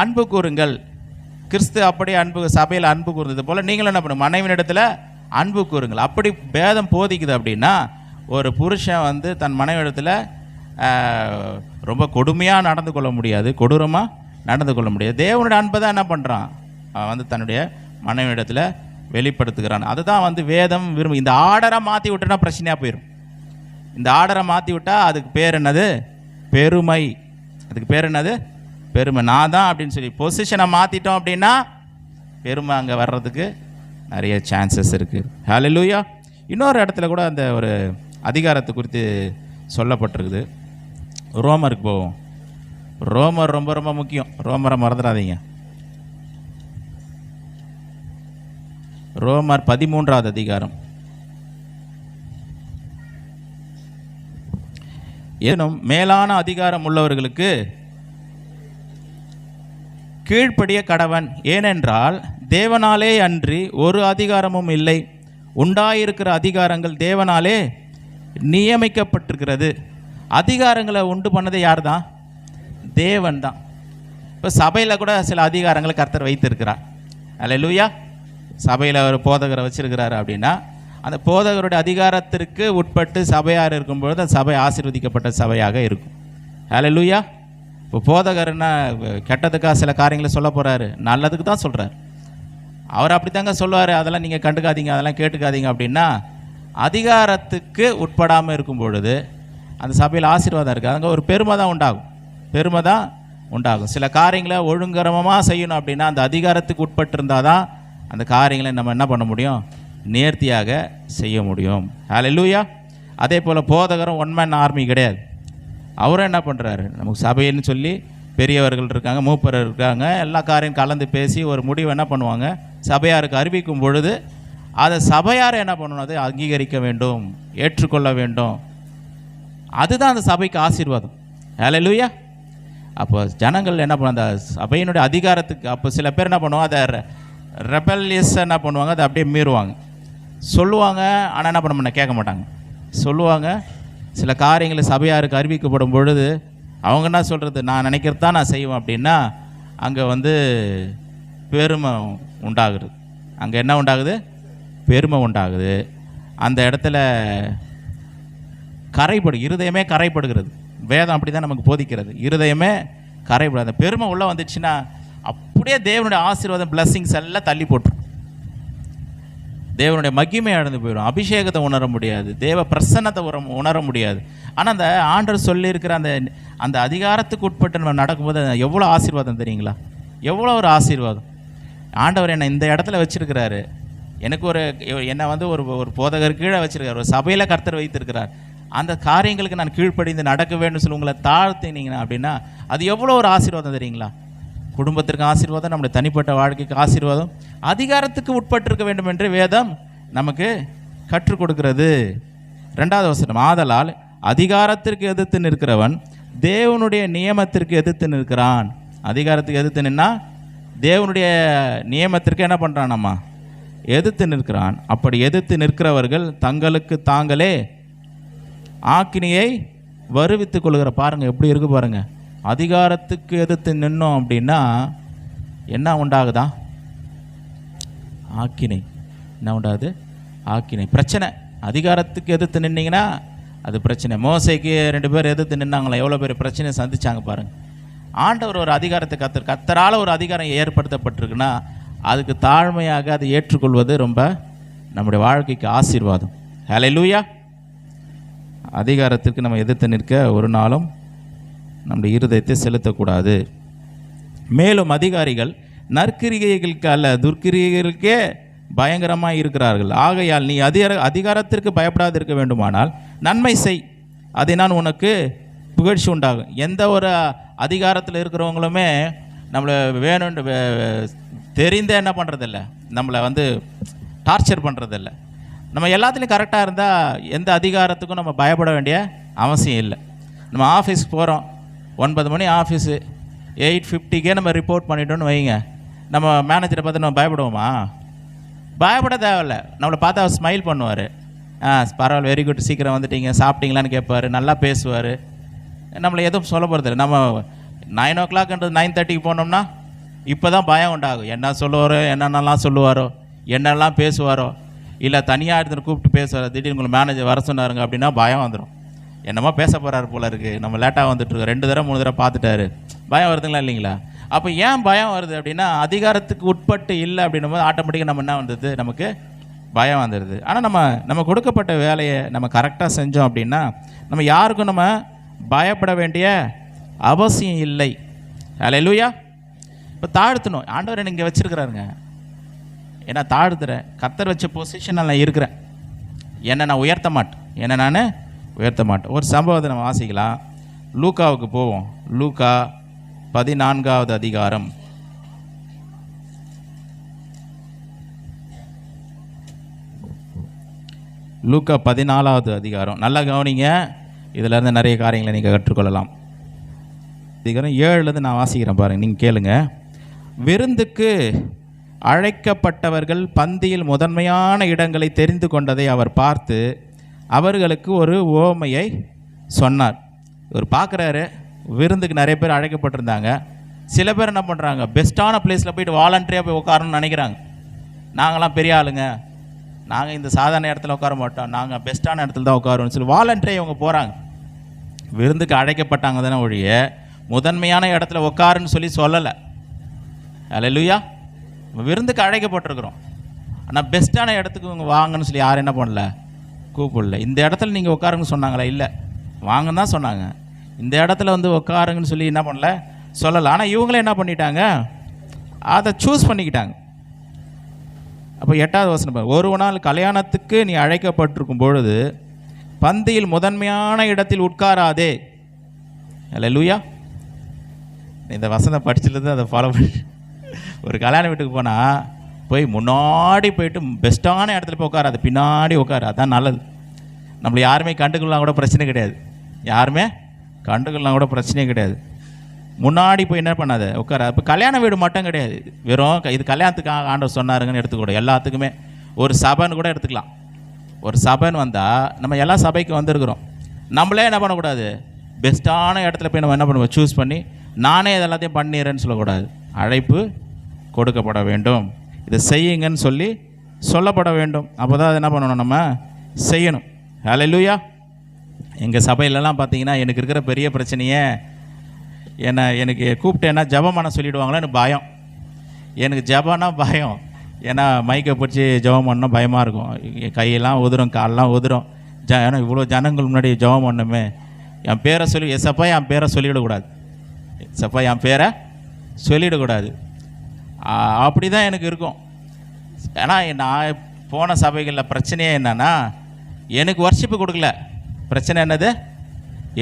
அன்பு கூறுங்கள். கிறிஸ்து அப்படியே அன்பு, சபையில் அன்பு கூர்ந்தது போல் நீங்களும் என்ன பண்ணுங்க? மனைவியின் இடத்துல அன்பு கூறுங்கள். அப்படி பேதம் போதிக்குது அப்படின்னா ஒரு புருஷன் வந்து தன் மனைவி இடத்துல ரொம்ப கொடுமையாக நடந்து கொள்ள முடியாது, கொடூரமாக நடந்து கொள்ள முடியாது. தேவனுடைய அன்பை தான் என்ன பண்ணுறான்? அவன் வந்து தன்னுடைய மனைவி இடத்துல வெளிப்படுத்துகிறான். அதுதான் வந்து வேதம் விரும்பும். இந்த ஆர்டரை மாற்றி விட்டோன்னா பிரச்சனையாக போயிடும். இந்த ஆர்டரை மாற்றி விட்டால் அதுக்கு பேர் என்னது? பெருமை. அதுக்கு பேர் என்னது? பெருமை. நான் தான் அப்படின்னு சொல்லி பொசிஷனை மாற்றிட்டோம் அப்படின்னா பெருமை அங்கே வர்றதுக்கு நிறைய சான்சஸ் இருக்குது. ஹல்லேலூயா. இன்னொரு இடத்துல கூட அந்த ஒரு அதிகாரத்தை குறித்து சொல்லப்பட்டிருக்குது. ரோமருக்கு போவோம். ரோமர் ரொம்ப ரொம்ப முக்கியம், ரோமரை மறந்துடாதீங்க. ரோமர் 13வது அதிகாரம். ஏனும் மேலான அதிகாரம் உள்ளவர்களுக்கு கீழ்ப்படிய கடவன், ஏனென்றால் தேவனாலே அன்றி ஒரு அதிகாரமும் இல்லை, உண்டாயிருக்கிற அதிகாரங்கள் தேவனாலே நியமிக்கப்பட்டிருக்கிறது. அதிகாரங்களை உண்டு பண்ணது யார் தான்? தேவன் தான். இப்போ சபையில் கூட சில அதிகாரங்களை கர்த்தர் வைத்திருக்கிறார். அல்லேலூயா. சபையில் ஒரு போதகரை வச்சிருக்கிறாரு அப்படின்னா அந்த போதகருடைய அதிகாரத்திற்கு உட்பட்டு சபையார் இருக்கும்பொழுது அந்த சபை ஆசீர்வதிக்கப்பட்ட சபையாக இருக்கும். அல்லேலூயா. இப்போ போதகர்னா கெட்டதுக்காக சில காரியங்களை சொல்ல போகிறாரு, நல்லதுக்கு தான் சொல்கிறார். அவர் அப்படி தாங்க சொல்லுவார், அதெல்லாம் நீங்கள் கண்டுக்காதீங்க, அதெல்லாம் கேட்டுக்காதீங்க அப்படின்னா அதிகாரத்துக்கு உட்படாமல் இருக்கும் பொழுது அந்த சபையில் ஆசீர்வாதம் இருக்குது. அங்கே ஒரு பெருமை தான் உண்டாகும், பெருமை தான் உண்டாகும். சில காரியங்களை ஒழுங்கரமாக செய்யணும் அப்படின்னா அந்த அதிகாரத்துக்கு உட்பட்டிருந்தால் தான் அந்த காரியங்களை நம்ம என்ன பண்ண முடியும்? நேர்த்தியாக செய்ய முடியும். ஹல்லேலூயா. அதே போல் போதகரும் ஒன் மேன் ஆர்மி கிடையாது. அவரும் என்ன பண்ணுறாரு, நமக்கு சபைன்னு சொல்லி பெரியவர்கள் இருக்காங்க, மூப்பர் இருக்காங்க, எல்லா காரையும் கலந்து பேசி ஒரு முடிவு என்ன பண்ணுவாங்க, சபையாருக்கு அறிவிக்கும் பொழுது அதை சபையார் என்ன பண்ணணும், அதை அங்கீகரிக்க வேண்டும், ஏற்றுக்கொள்ள வேண்டும். அதுதான் அந்த சபைக்கு ஆசீர்வாதம். ஹல்லேலூயா. அப்போ ஜனங்கள் என்ன பண்ணுவாங்க, அந்த சபையினுடைய அதிகாரத்துக்கு அப்போ சில பேர் என்ன பண்ணுவாங்க, அதை ரெபல்லியஸ் என்ன பண்ணுவாங்க, அதை அப்படியே மீறுவாங்க. சொல்லுவாங்க, ஆனால் என்ன பண்ண மாட்டாங்க, கேட்க மாட்டாங்க. சொல்லுவாங்க, சில காரியங்களை சபையாருக்கு அறிவிக்கப்படும் பொழுது அவங்க என்ன சொல்கிறது, நான் நினைக்கிறது தான் நான் செய்வேன் அப்படின்னா அங்கே வந்து பெருமை உண்டாகுது. அங்கே என்ன உண்டாகுது, பெருமை உண்டாகுது. அந்த இடத்துல இருதயமே கரைப்படுகிறது. வேதம் அப்படி தான் நமக்கு போதிக்கிறது. இருதயமே கரைப்படும். அந்த பெருமை உள்ளே வந்துடுச்சுன்னா அப்படியே தேவனுடைய ஆசீர்வாதம் பிளஸ்ஸிங்ஸ் எல்லாம் தள்ளி போட்டுரும். தேவனுடைய மகிமை அடைந்து போயிடும். அபிஷேகத்தை உணர முடியாது, தேவ பிரசன்னத்தை உணர முடியாது. ஆனால் அந்த ஆண்டவர் சொல்லியிருக்கிற அந்த அதிகாரத்துக்கு உட்பட்டு நம்ம நடக்கும்போது எவ்வளோ ஆசீர்வாதம் தெரியுங்களா, எவ்வளோ ஒரு ஆசீர்வாதம். ஆண்டவர் என்னை இந்த இடத்துல வச்சுருக்கிறாரு, எனக்கு என்னை வந்து ஒரு போதகர் கீழே வச்சுருக்காரு, ஒரு சபையில் கர்த்தர் வைத்திருக்கிறார். அந்த காரியங்களுக்கு நான் கீழ்ப்படிந்து நடக்க வேண்டும் சொல்லி உங்களை தாழ்த்தினீங்கன்னா அப்படின்னா அது எவ்வளோ ஒரு ஆசீர்வாதம் தெரியுங்களா. குடும்பத்திற்கு ஆசீர்வாதம், நம்முடைய தனிப்பட்ட வாழ்க்கைக்கு ஆசீர்வாதம், அதிகாரத்துக்கு உட்பட்டிருக்க வேண்டும் என்று வேதம் நமக்கு கற்றுக் கொடுக்கிறது. 2வது வசனம், ஆதலால் அதிகாரத்திற்கு எதிர்த்து நிற்கிறவன் தேவனுடைய நியமத்திற்கு எதிர்த்து நிற்கிறான். அதிகாரத்துக்கு எதிர்த்து நின்னா தேவனுடைய நியமத்திற்கு என்ன பண்ணுறான், நம்ம எதிர்த்து நிற்கிறான். அப்படி எதிர்த்து நிற்கிறவர்கள் தங்களுக்கு தாங்களே ஆக்கினியை வருவித்துக் கொள்கிற. பாருங்கள் எப்படி இருக்கு பாருங்கள். அதிகாரத்துக்கு எதிர்த்து நின்னோம் அப்படின்னா என்ன உண்டாகுதா, ஆக்கினை. என்ன உண்டாகுது, ஆக்கினை. பிரச்சனை. அதிகாரத்துக்கு எதிர்த்து நின்னீங்கன்னா அது பிரச்சனை. மோசைக்கு 2 பேர் எதிர்த்து நின்னாங்களா, எவ்வளோ பெரிய பிரச்சனையை சந்திச்சாங்க பாருங்கள். ஆண்டவர் ஒரு அதிகாரத்தை கத்தரால் ஒரு அதிகாரம் ஏற்படுத்தப்பட்டிருக்குன்னா அதுக்கு தாழ்மையாக அதை ஏற்றுக்கொள்வது ரொம்ப நம்முடைய வாழ்க்கைக்கு ஆசீர்வாதம். ஹல்லேலூயா. அதிகாரத்திற்கு நம்ம எதிர்த்து நிற்க ஒரு நாளும் நம்முடைய இருதயத்தை செலுத்தக்கூடாது. மேலும் அதிகாரிகள் நற்கிரிகைகளுக்கு அல்ல துர்க்கிரிகைகளுக்கே பயங்கரமாக இருக்கிறார்கள். ஆகையால் நீ அதிகாரத்திற்கு பயப்படாது இருக்க வேண்டுமானால் நன்மை செய், அதை நான் உனக்கு புகழ்ச்சி உண்டாகும். எந்த ஒரு அதிகாரத்தில் இருக்கிறவங்களுமே நம்மளை வேணும்னு தெரிந்தே என்ன பண்ணுறதில்ல, நம்மளை வந்து டார்ச்சர் பண்ணுறதில்ல. நம்ம எல்லாத்துலேயும் கரெக்டாக இருந்தால் எந்த அதிகாரத்துக்கும் நம்ம பயப்பட வேண்டிய அவசியம் இல்லை. நம்ம ஆஃபீஸ்க்கு போகிறோம், 9 மணி ஆஃபீஸு, 8:50 நம்ம ரிப்போர்ட் பண்ணிட்டோன்னு வைங்க, நம்ம மேனேஜரை பார்த்து நம்ம பயப்படுவோமா? பயப்பட தேவையில்லை. நம்மளை பார்த்தா அவர் ஸ்மைல் பண்ணுவார். பரவாயில்ல, வெரி குட், சீக்கிரம் வந்துட்டீங்க, சாப்பிட்டீங்களான்னு கேட்பார், நல்லா பேசுவார். நம்மளை எதுவும் சொல்ல போகிறதில்ல. நம்ம 9 o'clockன்றது 9:30 போனோம்னா இப்போ தான் பயம் உண்டாகும். என்ன சொல்லுவாரோ, என்னென்னலாம் சொல்லுவாரோ, என்னெல்லாம் பேசுவாரோ, இல்லை தனியாக எடுத்துகிட்டு கூப்பிட்டு பேசுவார், திடீர்னு உங்களை மேனேஜர் வர சொன்னாருங்க அப்படின்னா பயம் வந்துடும். என்னமோ பேச போகிறாரு போல இருக்குது, நம்ம லேட்டாக வந்துட்டுருக்கோம், 2 தடவை 3 தடவை பார்த்துட்டாரு, பயம் வருதுங்களா இல்லைங்களா? அப்போ ஏன் பயம் வருது அப்படின்னா அதிகாரத்துக்கு உட்பட்டு இல்லை அப்படின்னும் போது ஆட்டோமேட்டிக்காக நம்ம என்ன வந்தது, நமக்கு பயம் வந்துடுது. ஆனால் நம்ம கொடுக்கப்பட்ட வேலையை நம்ம கரெக்டாக செஞ்சோம் அப்படின்னா நம்ம யாருக்கும் நம்ம பயப்பட வேண்டிய அவசியம் இல்லை. ஹல்லேலூயா. இப்போ தாழ்த்தணும். ஆண்டவர் இங்கே வச்சுருக்கிறாருங்க, ஏன்னா தாழ்த்துறேன், கர்த்தர் வச்ச பொசிஷனில் நான் இருக்கிறேன், என்னை நான் உயர்த்த மாட்டேன். ஒரு சம்பவத்தை நம்ம வாசிக்கலாம். லூக்காவுக்கு போவோம். லூக்கா 14வது அதிகாரம். லூக்கா 14வது அதிகாரம். நல்லா கவனிங்க, இதிலேருந்து நிறைய காரியங்களை நீங்கள் கற்றுக்கொள்ளலாம். அதிகாரம் 7லேருந்து நான் வாசிக்கிறேன் பாருங்கள், நீங்கள் கேளுங்க. விருந்துக்கு அழைக்கப்பட்டவர்கள் பந்தியில் முதன்மையான இடங்களை தெரிந்து கொண்டதை அவர் பார்த்து அவர்களுக்கு ஒரு உவமையை சொன்னார். இவர் பார்க்குறாரு, விருந்துக்கு நிறைய பேர் அழைக்கப்பட்டிருந்தாங்க. சில பேர் என்ன பண்ணுறாங்க, பெஸ்ட்டான பிளேஸில் போய்ட்டு வாலண்டரியாக போய் உட்காரணும்னு நினைக்கிறாங்க. நாங்களாம் பெரிய ஆளுங்க, நாங்கள் இந்த சாதாரண இடத்துல உட்கார மாட்டோம், நாங்கள் பெஸ்ட்டான இடத்துல தான் உட்காருவோம்னு சொல்லி வாலண்டரியாக இவங்க போகிறாங்க. விருந்துக்கு அழைக்கப்பட்டாங்க தானே ஒழிய முதன்மையான இடத்துல உட்காருன்னு சொல்லலை. ஹல்லேலூயா. விருந்துக்கு அழைக்கப்பட்டிருக்கிறோம், ஆனால் பெஸ்ட்டான இடத்துக்கு இவங்க வாங்கன்னு சொல்லி யாரும் என்ன பண்ணல, கூப்பிடல. இந்த இடத்துல நீங்கள் உட்காருங்கன்னு சொன்னாங்களா? இல்லை, வாங்கன்னு தான் சொன்னாங்க. இந்த இடத்துல வந்து உட்காருங்கன்னு சொல்லி என்ன பண்ணல, சொல்லலை. ஆனால் இவங்களே என்ன பண்ணிட்டாங்க, அதை சூஸ் பண்ணிக்கிட்டாங்க. அப்போ 8வது வசனம், ஒருவனால் கல்யாணத்துக்கு நீ அழைக்கப்பட்டிருக்கும் பொழுது பந்தியில் முதன்மையான இடத்தில் உட்காராதே. அல்லேலூயா. இந்த வசனம் படிச்சுட்டு அதை ஃபாலோ பண்ணி ஒரு கல்யாண வீட்டுக்கு போனால் போய் முன்னாடி போயிட்டு பெஸ்ட்டான இடத்துல போய் உட்காராது, பின்னாடி உட்காரு, அதுதான் நல்லது. நம்மளை யாருமே கண்டுக்கலாம் கூட பிரச்சனை கிடையாது, யாருமே கண்டுக்கலாம் கூட பிரச்சனையே கிடையாது. முன்னாடி போய் என்ன பண்ணாது உட்கார. இப்போ கல்யாண வீடு மட்டும் கிடையாது, வெறும் இது கல்யாணத்துக்கு ஆண்டவர் சொன்னாருங்கன்னு எடுத்துக்கூட, எல்லாத்துக்குமே ஒரு சபைன்னு கூட எடுத்துக்கலாம். ஒரு சபைன்னு வந்தால் நம்ம எல்லா சபைக்கு வந்திருக்கிறோம், நம்மளே என்ன பண்ணக்கூடாது, பெஸ்ட்டான இடத்துல போய் நம்ம என்ன பண்ணுவோம், சூஸ் பண்ணி நானே இதெல்லாத்தையும் பண்ணிடுறேன்னு சொல்லக்கூடாது. அழைப்பு கொடுக்கப்பட வேண்டும், இதை செய்யுங்கன்னு சொல்லி சொல்லப்பட வேண்டும். அப்போ தான் அதை என்ன பண்ணணும், நம்ம செய்யணும். ஹல்லேலூயா. எங்கள் சபையிலலாம் பார்த்தீங்கன்னா எனக்கு இருக்கிற பெரிய பிரச்சனையே எனக்கு கூப்பிட்டேன்னா ஜெபம் பண்ண சொல்லிவிடுவாங்களோ எனக்கு பயம். எனக்கு ஜெபம்னா பயம். ஏன்னா மைக்கை பிடிச்சி ஜெபம் பண்ணால் பயமாக இருக்கும், கையெல்லாம் உதிரும், காலெல்லாம் உதிரும். ஏன்னா இவ்வளோ ஜனங்கள் முன்னாடி ஜெபம் பண்ணணுமே, என் பேரை சொல்லி எசப்பா என் பேரை சொல்லிவிடக்கூடாது, எசப்பா என் பேரை சொல்லிவிடக்கூடாது. அப்படி தான் எனக்கு இருக்கும். ஏன்னா நான் போன சபைகளில் பிரச்சனையே என்னன்னா, எனக்கு வர்ஷிப்பு கொடுக்கல. பிரச்சனை என்னது,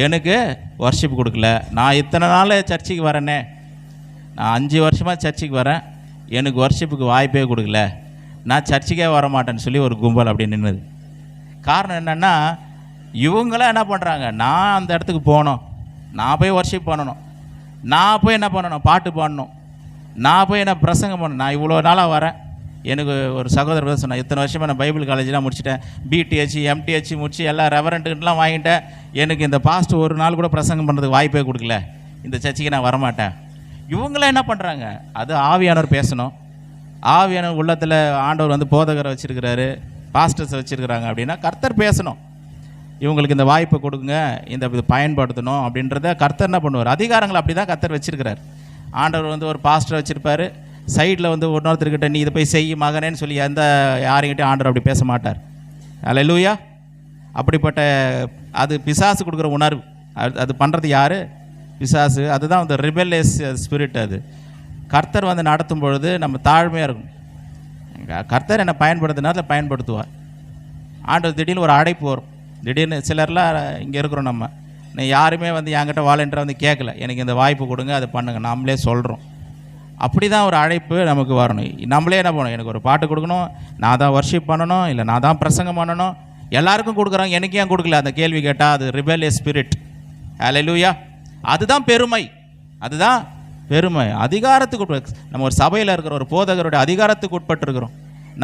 எனக்கு வர்ஷிப் கொடுக்கல. நான் இத்தனை நாள் சர்ச்சுக்கு வரேனே, நான் 5 வருஷமாக சர்ச்சுக்கு வரேன், எனக்கு வர்ஷிப்புக்கு வாய்ப்பே கொடுக்கல, நான் சர்ச்சுக்கே வர மாட்டேன்னு சொல்லி ஒரு கும்பல் அப்படி நின்றுது. காரணம் என்னென்னா, இவங்களாம் என்ன பண்ணுறாங்க, நான் அந்த இடத்துக்கு போகணும், நான் போய் வர்ஷிப் பண்ணணும், நான் போய் என்ன பண்ணணும், பாட்டு பாடணும், நான் போய் என்ன பிரசங்கம் பண்ணணும். நான் இவ்வளோ நாளாக வரேன். எனக்கு ஒரு சகோதரர் சொன்னேன், இத்தனை வருஷமாக நான் பைபிள் காலேஜெலாம் முடிச்சிட்டேன், பிடிஹெச் எம்டிஹெச் முடிச்சு எல்லா ரெவரண்ட்டுலாம் வாங்கிட்டேன், எனக்கு இந்த பாஸ்ட் ஒரு நாள் கூட பிரசங்கம் பண்ணுறதுக்கு வாய்ப்பே கொடுக்கல, இந்த சர்ச்சுக்கு நான் வரமாட்டேன். இவங்களாம் என்ன பண்ணுறாங்க, அது ஆவியானவர் பேசணும். ஆவியானவர் உள்ளத்தில் ஆண்டவர் வந்து போதகரை வச்சுருக்கிறாரு, பாஸ்டர்ஸை வச்சுருக்கிறாங்க அப்படின்னா கர்த்தர் பேசணும். இவங்களுக்கு இந்த வாய்ப்பை கொடுங்க, இந்த இது பயன்படுத்தணும் அப்படின்றத கர்த்தர் என்ன பண்ணுவார், அதிகாரங்களை அப்படி தான் கர்த்தர் வச்சுருக்கிறார். ஆண்டவர் வந்து ஒரு பாஸ்டர் வச்சுருப்பார், சைடில் வந்து இன்னொருத்தர்கிட்ட நீ இதை போய் செய் மகனேன்னு சொல்லி எந்த யாரையும் ஆண்டவர் அப்படி பேச மாட்டார். அல்லேலூயா. அப்படிப்பட்ட அது பிசாசு கொடுக்குற உணர்வு, அது பண்ணுறது யார், பிசாசு. அதுதான் அந்த ரிபெல்லியஸ் ஸ்பிரிட். அது கர்த்தர் வந்து நடத்தும் பொழுது நம்ம தாழ்மையாக இருக்கும். கர்த்தர் என்னை பயன்படுத்தினால பயன்படுத்துவார். ஆண்டவர் திடீர்னு ஒரு அழைப்பு வரும், திடீர்னு சிலர்லாம் இங்கே இருக்கிறோம், நம்ம யாருமே வந்து என்கிட்ட வாலண்டியராக வந்து கேட்கல, எனக்கு இந்த வாய்ப்பு கொடுங்க, அதை பண்ணுங்கள், நம்மளே சொல்கிறோம். அப்படி தான் ஒரு அழைப்பு நமக்கு வரணும். நம்மளே என்ன பண்ணணும், எனக்கு ஒரு பாட்டு கொடுக்கணும், நான் தான் வர்ஷிப் பண்ணணும், இல்லை நான் தான் பிரசங்கம் பண்ணணும். எல்லாருக்கும் கொடுக்குறாங்க, எனக்கு ஏன் கொடுக்கல, அந்த கேள்வி கேட்டால் அது ரிபெல்லியஸ் ஸ்பிரிட். ஹல்லேலூயா. அதுதான் பெருமை, அதுதான் பெருமை. அதிகாரத்துக்கு நம்ம ஒரு சபையில் இருக்கிற ஒரு போதகருடைய அதிகாரத்துக்கு உட்பட்டுருக்கிறோம்.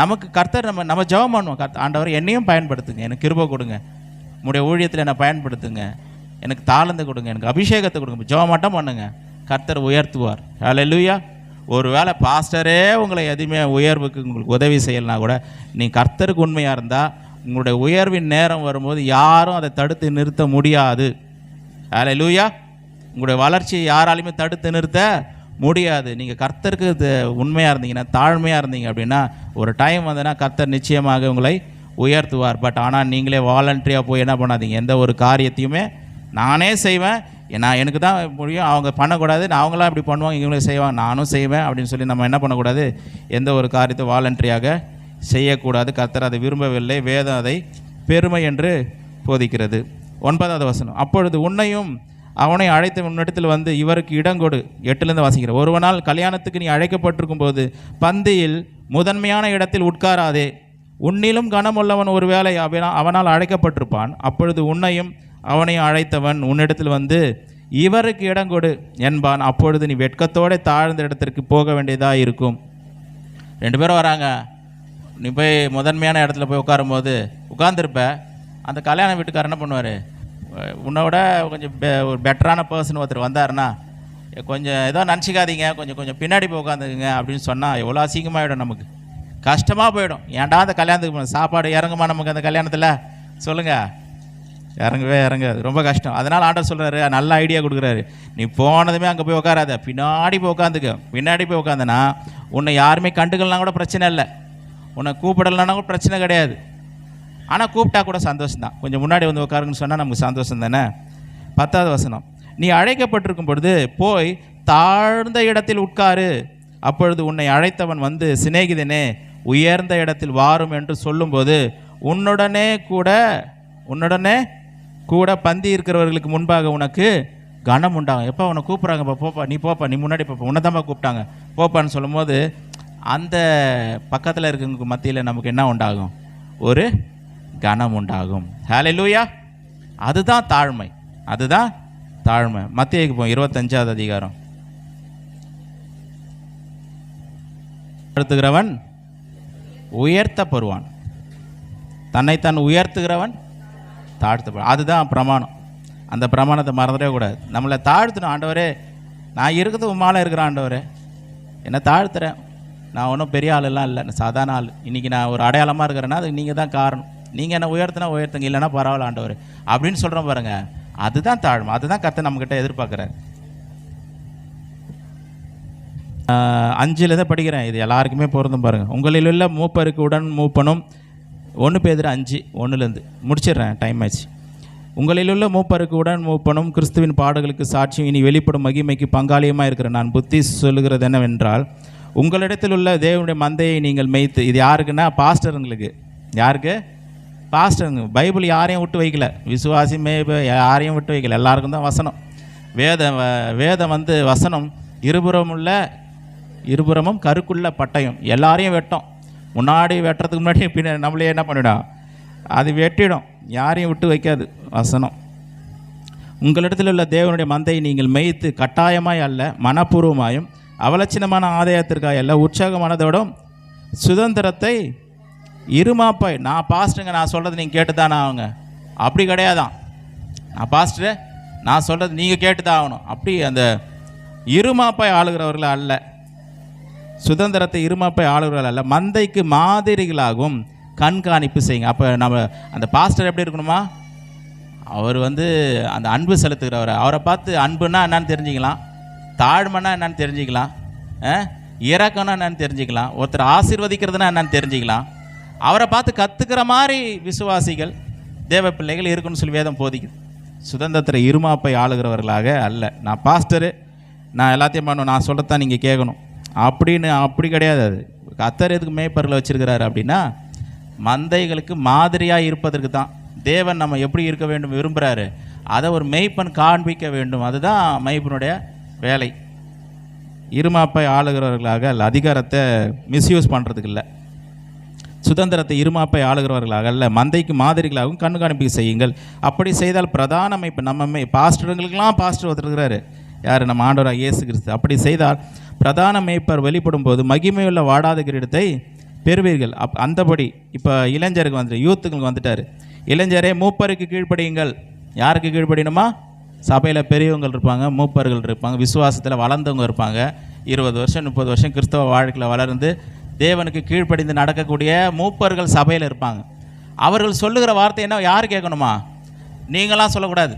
நமக்கு கர்த்தர் நம்ம ஜெபம் பண்ணுவோம், ஆண்டவர் என்னையும் பயன்படுத்துங்க, எனக்கு கிருபை கொடுங்க, உங்களுடைய ஊழியத்தில் என்னை பயன்படுத்துங்க, எனக்கு தாளந்து கொடுங்க, எனக்கு அபிஷேகத்தை கொடுங்க. ஜெபம் மட்டும் பண்ணுங்க, கர்த்தர் உயர்த்துவார். ஹல்லேலூயா. ஒரு வேளை பாஸ்டரே உங்களை எதுவுமே உயர்வுக்கு உங்களுக்கு உதவி செய்யலைனா கூட, நீ கர்த்தருக்கு உண்மையாக இருந்தால் உங்களுடைய உயர்வின் நேரம் வரும்போது யாரும் அதை தடுத்து நிறுத்த முடியாது. ஹல்லேலூயா. உங்களுடைய வளர்ச்சியை யாராலையுமே தடுத்து நிறுத்த முடியாது. நீங்கள் கர்த்தருக்கு உண்மையாக இருந்தீங்கன்னா, தாழ்மையாக இருந்தீங்க அப்படின்னா, ஒரு டைம் வந்ததுன்னா கர்த்தர் நிச்சயமாக உங்களை உயர்த்துவார். பட் ஆனால் நீங்களே வாலண்டரியாக போய் என்ன பண்ணாதீங்க, எந்த ஒரு காரியத்தையுமே நானே செய்வேன், நான் எனக்கு தான் முடியும், அவங்க பண்ணக்கூடாது, நான் அவங்களாம் இப்படி பண்ணுவாங்க, இவங்களே செய்வாங்க, நானும் செய்வேன் அப்படின்னு சொல்லி நம்ம என்ன பண்ணக்கூடாது, எந்த ஒரு காரியத்தை வாலண்டரியாக செய்யக்கூடாது. கர்த்தர் அதை விரும்பவில்லை, வேதம் அதை பெருமை என்று போதிக்கிறது. 9வது வசனம், அப்பொழுது உன்னையும் அவனை அழைத்த உன்னிடத்தில் வந்து இவருக்கு இடங்கொடு. 8லேருந்து வாசிக்கிற, ஒருவனால் கல்யாணத்துக்கு நீ அழைக்கப்பட்டிருக்கும் போது பந்தியில் முதன்மையான இடத்தில் உட்காராதே. உன்னிலும் கனமுள்ளவன் ஒருவேளை அவனால் அழைக்கப்பட்டிருப்பான். அப்பொழுது உன்னையும் அவனையும் அழைத்தவன் உன்னிடத்தில் வந்து இவருக்கு இடங்கொடு என்பான். அப்பொழுது நீ வெட்கத்தோடு தாழ்ந்த இடத்திற்கு போக வேண்டியதாக இருக்கும். 2 பேரும் வராங்க, நீ போய் முதன்மையான இடத்துல போய் உட்காரும்போது உட்காந்துருப்ப, அந்த கல்யாண வீட்டுக்காரர் என்ன பண்ணுவார், உன்னோட கொஞ்சம் ஒரு பெட்டரான பர்சன் ஒருத்தர் வந்தாருன்னா, கொஞ்சம் ஏதோ நினச்சிக்காதீங்க, கொஞ்சம் பின்னாடி போய் உட்காந்துக்குங்க அப்படின்னு சொன்னால் எவ்வளோ அசிங்கமாகிடும், நமக்கு கஷ்டமாக போயிடும். ஏன்டா அந்த கல்யாணத்துக்கு போகணும், சாப்பாடு இறங்குமா நமக்கு அந்த கல்யாணத்தில், சொல்லுங்கள், இறங்கவே இறங்காது, ரொம்ப கஷ்டம். அதனால் ஆண்டவர் சொல்கிறாரு, நல்ல ஐடியா கொடுக்குறாரு, நீ போனதுமே அங்கே போய் உட்காராத, பின்னாடி போய் உட்காந்துக்க. பின்னாடி போய் உட்காந்தனா உன்னை யாருமே கண்டுக்கலாம் கூட பிரச்சனை இல்லை, உன்னை கூப்பிடலைன்னா கூட பிரச்சனை கிடையாது. ஆனால் கூப்பிட்டா கூட சந்தோஷம் தான், கொஞ்சம் முன்னாடி வந்து உட்காருங்கன்னு சொன்னால் நமக்கு சந்தோஷம் தானே. 10வது வசனம், நீ அழைக்கப்பட்டிருக்கும் பொழுது போய் தாழ்ந்த இடத்தில் உட்காரு. அப்பொழுது உன்னை அழைத்தவன் வந்து சிநேகிதனே உயர்ந்த இடத்தில் வாரும் என்று சொல்லும்போது உன்னுடனே கூட உன்னுடனே கூட பந்தி இருக்கிறவர்களுக்கு முன்பாக உனக்கு கனம் உண்டாகும். எப்போ உன்னை கூப்பிட்றாங்கப்பா, போப்பா, நீ போப்பா, நீ முன்னாடி போப்பா, உன்னை தான்ப்பா கூப்பிட்டாங்க போப்பான்னு சொல்லும் போது அந்த பக்கத்தில் இருக்கிறவங்களுக்கு மத்தியில் நமக்கு என்ன உண்டாகும்? ஒரு கனம் உண்டாகும். ஹல்லேலூயா. அதுதான் தாழ்மை, அதுதான் தாழ்மை. மத்தேயுக்கு போம் 25வது அதிகாரம். உயர்த்துகிறவன் உயர்த்தப்படுவான், தன்னைத்தான் உயர்த்துகிறவன் தாழ்த்தப்படுவான். அதுதான் பிரமாணம். அந்த பிரமாணத்தை மறந்துடவே கூடாது. நம்மளை தாழ்த்தணும். ஆண்டவரே, நான் இருக்கிறது உம்மால இருக்கிற ஆண்டவரே, என்னை தாழ்த்துறேன். நான் ஒன்றும் பெரிய ஆளெல்லாம் இல்லை, சாதாரண ஆள். இன்றைக்கி நான் ஒரு அடையாளமாக இருக்கிறேன்னா அது நீங்கள் தான் காரணம். நீங்கள் என்னை உயர்த்தினா உயர்த்துங்க, இல்லைன்னா பரவாயில்ல ஆண்டவர் அப்படின்னு சொல்கிறோம் பாருங்கள். அதுதான் தாழ்மை. அதுதான் கர்த்தர் நம்மக்கிட்ட எதிர்பார்க்குறாரு. 5 படிக்கிறேன், இது எல்லாருக்குமே பொருந்தும் பாருங்கள். உங்களில் உள்ள மூப்பருக்கு உடன் மூப்பனும் 1 பேதுரு 5:1 முடிச்சிடுறேன், டைம் ஆச்சு. உங்களில் உள்ள மூப்பருக்கு உடன் மூப்பனும் கிறிஸ்துவின் பாடுகளுக்கு சாட்சியும் இனி வெளிப்படும் மகிமைக்கு பங்காளியமாக இருக்கிற நான் புத்தி சொல்லுகிறது என்னவென்றால், உங்களிடத்தில் உள்ள தேவனுடைய மந்தையை நீங்கள் மேய்த்து. இது யாருக்குன்னா பாஸ்டருங்களுக்கு. யாருக்கு? பாஸ்டருங்க. பைபிள் யாரையும் விட்டு வைக்கல, விசுவாசி யாரையும் விட்டு வைக்கல, எல்லாருக்கும் தான் வசனம். வேதம் வசனம் இருபுறமும் கருக்குள்ள பட்டயம், எல்லாரையும் வெட்டும். முன்னாடி வெட்டுறதுக்கு முன்னாடி பின்ன நம்மளே என்ன பண்ணிடும்? அது வெட்டிடும், யாரையும் விட்டு வைக்காது வசனம். உங்களிடத்தில் உள்ள தேவனுடைய மந்தையை நீங்கள் மேய்த்து கட்டாயமாய் அல்ல, மனப்பூர்வமாயும் அவலட்சணமான ஆதாயத்திற்காக அல்ல, உற்சாகமானதோடும் சுதந்திரத்தை இருமாப்பாய். நான் பாஸ்டருங்க, நான் சொல்கிறது நீங்கள் கேட்டு தானே ஆகுங்க. அப்படி கிடையாதான். நான் பாஸ்டரு, நான் சொல்கிறது நீங்கள் கேட்டு தான் ஆகணும். அப்படி அந்த இருமாப்பாய் ஆளுகிறவர்கள் அல்ல, சுதந்திரத்தை இருமாப்பாய் ஆளுகிறவர்கள் அல்ல, மந்தைக்கு மாதிரிகளாகவும் கண்காணிப்பு செய்யுங்க. அப்போ நம்ம அந்த பாஸ்டர் எப்படி இருக்கணுமா? அவர் அந்த அன்பு செலுத்துகிறவர். அவரை பார்த்து அன்புன்னா என்னன்னு தெரிஞ்சுக்கலாம், தாழ்மைன்னா என்னன்னு தெரிஞ்சுக்கலாம், இறக்கம்னா என்னன்னு தெரிஞ்சுக்கலாம், ஒருத்தர் ஆசீர்வதிக்கிறதுனா என்னன்னு தெரிஞ்சுக்கலாம். அவரை பார்த்து கற்றுக்கிற மாதிரி விசுவாசிகள் தேவ பிள்ளைகள் இருக்குன்னு சொல்லி வேதம் போதிக்குது. சுதந்திரத்தை இருமாப்பை ஆளுகிறவர்களாக அல்ல. நான் பாஸ்டரு, நான் எல்லாத்தையும் பண்ணுவேன், நான் சொல்லத்தான் நீங்கள் கேட்கணும் அப்படின்னு. அப்படி கிடையாது. அது கர்த்தர் எதுக்கு மேய்ப்பர்களை வச்சுருக்கிறாரு அப்படின்னா, மந்தைகளுக்கு மாதிரியாக இருப்பதற்கு தான். தேவன் நம்ம எப்படி இருக்க வேண்டும் விரும்புகிறாரு, அதை ஒரு மெய்ப்பன் காண்பிக்க வேண்டும். அதுதான் மெய்ப்பனுடைய வேலை. இருமாப்பை ஆளுகிறவர்களாக அல்ல, அதிகாரத்தை மிஸ்யூஸ் பண்ணுறதுக்கு இல்லை. சுதந்திரத்தை இருமாப்பை ஆளுகிறவர்களாக அல்ல, மந்தைக்கு மாதிரிகளாகவும் கண்காணிப்பு செய்யுங்கள். அப்படி செய்தால் பிரதான மெய்ப்பு நம்ம பாஸ்டருங்களுக்கெல்லாம் பாஸ்டர் ஒருத்தருக்கிறாரு, யார்? நம்ம ஆண்டவராக இயேசு கிறிஸ்து. அப்படி செய்தால் பிரதான மேய்ப்பர் வெளிப்படும் போது மகிமையுள்ள வாடாத கிரீடத்தை பெறுவீர்கள். அந்தபடி இப்போ இளைஞருக்கு யூத்துங்களுக்கு வந்துட்டார். இளைஞரே மூப்பருக்கு கீழ்ப்படியுங்கள். யாருக்கு கீழ்ப்படியணுமா? சபையில் பெரியவங்கள் இருப்பாங்க, மூப்பர்கள் இருப்பாங்க, விசுவாசத்தில் வளர்ந்தவங்க இருப்பாங்க. 20 வருஷம் 30 வருஷம் கிறிஸ்தவ வாழ்க்கையில் வளர்ந்து தேவனுக்கு கீழ்ப்படிந்து நடக்கக்கூடிய மூப்பர்கள் சபையில் இருப்பாங்க. அவர்கள் சொல்லுகிற வார்த்தை என்ன யார் கேட்கணுமா? நீங்களாம் சொல்லக்கூடாது.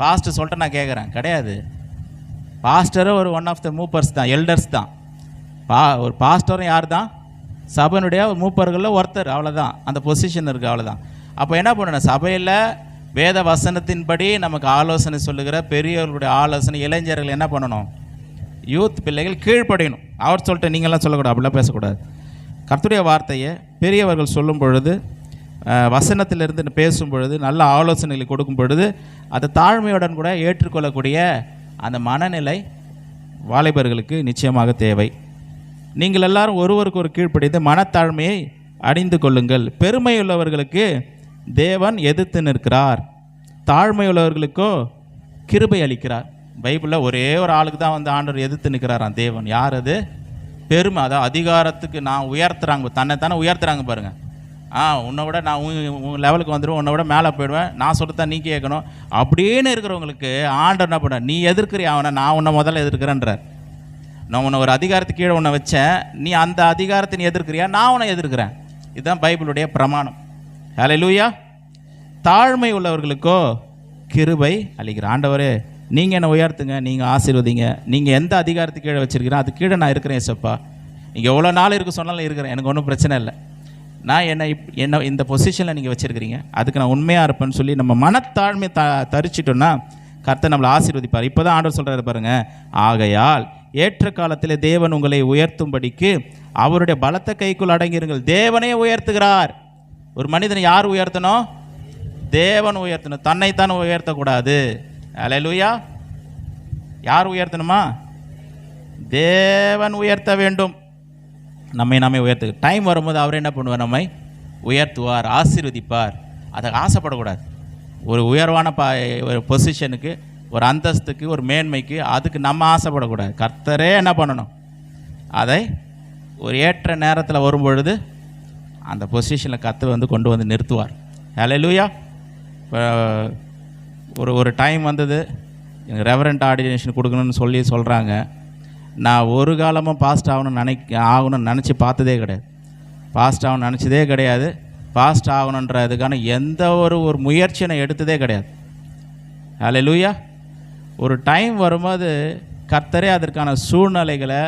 பாஸ்டர் சொல்லிட்டு நான் கேட்குறேன் கிடையாது. பாஸ்டரும் ஒரு ஒன் ஆஃப் த மூப்பர்ஸ் தான், எல்டர்ஸ் தான். ஒரு பாஸ்டரும் யார் தான்? சபையினுடைய மூப்பர்களில் ஒருத்தர், அவ்வளோதான். அந்த பொசிஷன் இருக்குது, அவ்வளோதான். அப்போ என்ன பண்ணணும்? சபையில் வேத வசனத்தின்படி நமக்கு ஆலோசனை சொல்லுகிற பெரியவர்களுடைய ஆலோசனை இளைஞர்கள் என்ன பண்ணணும்? யூத் பிள்ளைகள் கீழ்ப்படியணும். அவர் சொல்லிட்டு நீங்களாம் சொல்லக்கூடாது, அப்படிலாம் பேசக்கூடாது. கர்த்தருடைய வார்த்தையை பெரியவர்கள் சொல்லும் பொழுது, வசனத்திலிருந்து பேசும் பொழுது, நல்ல ஆலோசனைகளை கொடுக்கும் பொழுது, அதை தாழ்மையுடன் கூட ஏற்றுக்கொள்ளக்கூடிய அந்த மனநிலை வாலிபர்களுக்கு நிச்சயமாக தேவை. நீங்கள் எல்லாரும் ஒருவருக்கு ஒரு கீழ்ப்படிந்து மனத்தாழ்மையை அணிந்து கொள்ளுங்கள். பெருமையுள்ளவர்களுக்கு தேவன் எதிர்த்து நிற்கிறார், தாழ்மையுள்ளவர்களுக்கோ கிருபை அளிக்கிறார். பைபிளில் ஒரே ஒரு ஆளுக்கு தான் ஆண்டவர் எதிர்த்து நிற்கிறாராம் தேவன். யார் அது? பெருமை. அதான் அதிகாரத்துக்கு நான் உயர்த்துறாங்க, தன்னைத்தானே உயர்த்துறாங்க பாருங்கள். உன்னை விட நான் உன் லெவலுக்கு வந்துடுவேன், உன்னை விட மேலே போயிடுவேன், நான் சொல்லித்தான் நீ கேட்கணும் அப்படின்னு இருக்கிறவங்களுக்கு ஆண்டவர் என்ன பண்ண? நீ எதிர்க்கிறியா அவனை? நான் உன்னை முதல்ல எதிர்க்கிறேன்றார். நான் உன்னை ஒரு அதிகாரத்துக்கு கீழே உன்னை வச்சேன், நீ அந்த அதிகாரத்தை நீ எதிர்க்கிறியா? நான் உன்னை எதிர்க்கிறேன். இதுதான் பைபிளுடைய பிரமாணம். ஹல்லேலூயா. தாழ்மை உள்ளவர்களுக்கோ கிருபை அளிக்கிற. ஆண்டவரே நீங்கள் என்னை உயர்த்துங்க, நீங்கள் ஆசீர்வதிங்க, நீங்கள் எந்த அதிகாரத்துக்கு கீழே வச்சுருக்கிறேன் அது கீழே நான் இருக்கிறேன் ஏசப்பா. நீங்கள் எவ்வளோ நாள் இருக்க சொன்னாலும் இருக்கிறேன், எனக்கு ஒன்றும் பிரச்சனை இல்லை. நான் என்ன இந்த பொசிஷனில் நீங்கள் வச்சுருக்கிறீங்க, அதுக்கு நான் உண்மையாக இருப்பேன்னு சொல்லி நம்ம மனத்தாழ்மை தரிச்சிட்டோன்னா கர்த்தர் நம்மளை ஆசீர்வதிப்பார். இப்போ தான் ஆண்டவர் சொல்கிறாரு பாருங்கள், ஆகையால் ஏற்ற காலத்தில் தேவன் உங்களை உயர்த்தும்படிக்கு அவருடைய பலத்த கைக்குள் அடங்கிருங்கள். தேவனே உயர்த்துகிறார். ஒரு மனிதனை யார் உயர்த்தணும்? தேவன் உயர்த்தணும், தன்னைத்தான் உயர்த்தக்கூடாது. அல்லேலூயா. யார் உயர்த்தணுமா? தேவன் உயர்த்த வேண்டும். நம்மை உயர்த்து டைம் வரும்போது அவர் என்ன பண்ணுவார்? நம்மை உயர்த்துவார், ஆசீர்வதிப்பார். அதை ஆசைப்படக்கூடாது. ஒரு உயர்வான ஒரு பொசிஷனுக்கு, ஒரு அந்தஸ்துக்கு, ஒரு மேன்மைக்கு, அதுக்கு நம்ம ஆசைப்படக்கூடாது. கர்த்தரே என்ன பண்ணணும்? அதை ஒரு ஏற்ற நேரத்தில் வரும்பொழுது அந்த பொசிஷனில் கர்த்தர் கொண்டு வந்து நிறுத்துவார். ஹல்லேலூயா. இப்போ ஒரு டைம் வந்தது, எனக்கு ரெவரண்ட் ஆர்டினேஷன் கொடுக்கணும்னு சொல்கிறாங்க. நான் ஒரு காலமும் பாஸ்ட் ஆகணும்னு நினச்சி பார்த்ததே கிடையாது. பாஸ்ட் ஆகணும்னு நினச்சதே கிடையாது. பாஸ்ட் ஆகணுன்றதுக்கான எந்த ஒரு முயற்சியை நான் எடுத்ததே கிடையாது. ஹல்லேலூயா. ஒரு டைம் வரும்போது கர்த்தரே அதற்கான சூழ்நிலைகளை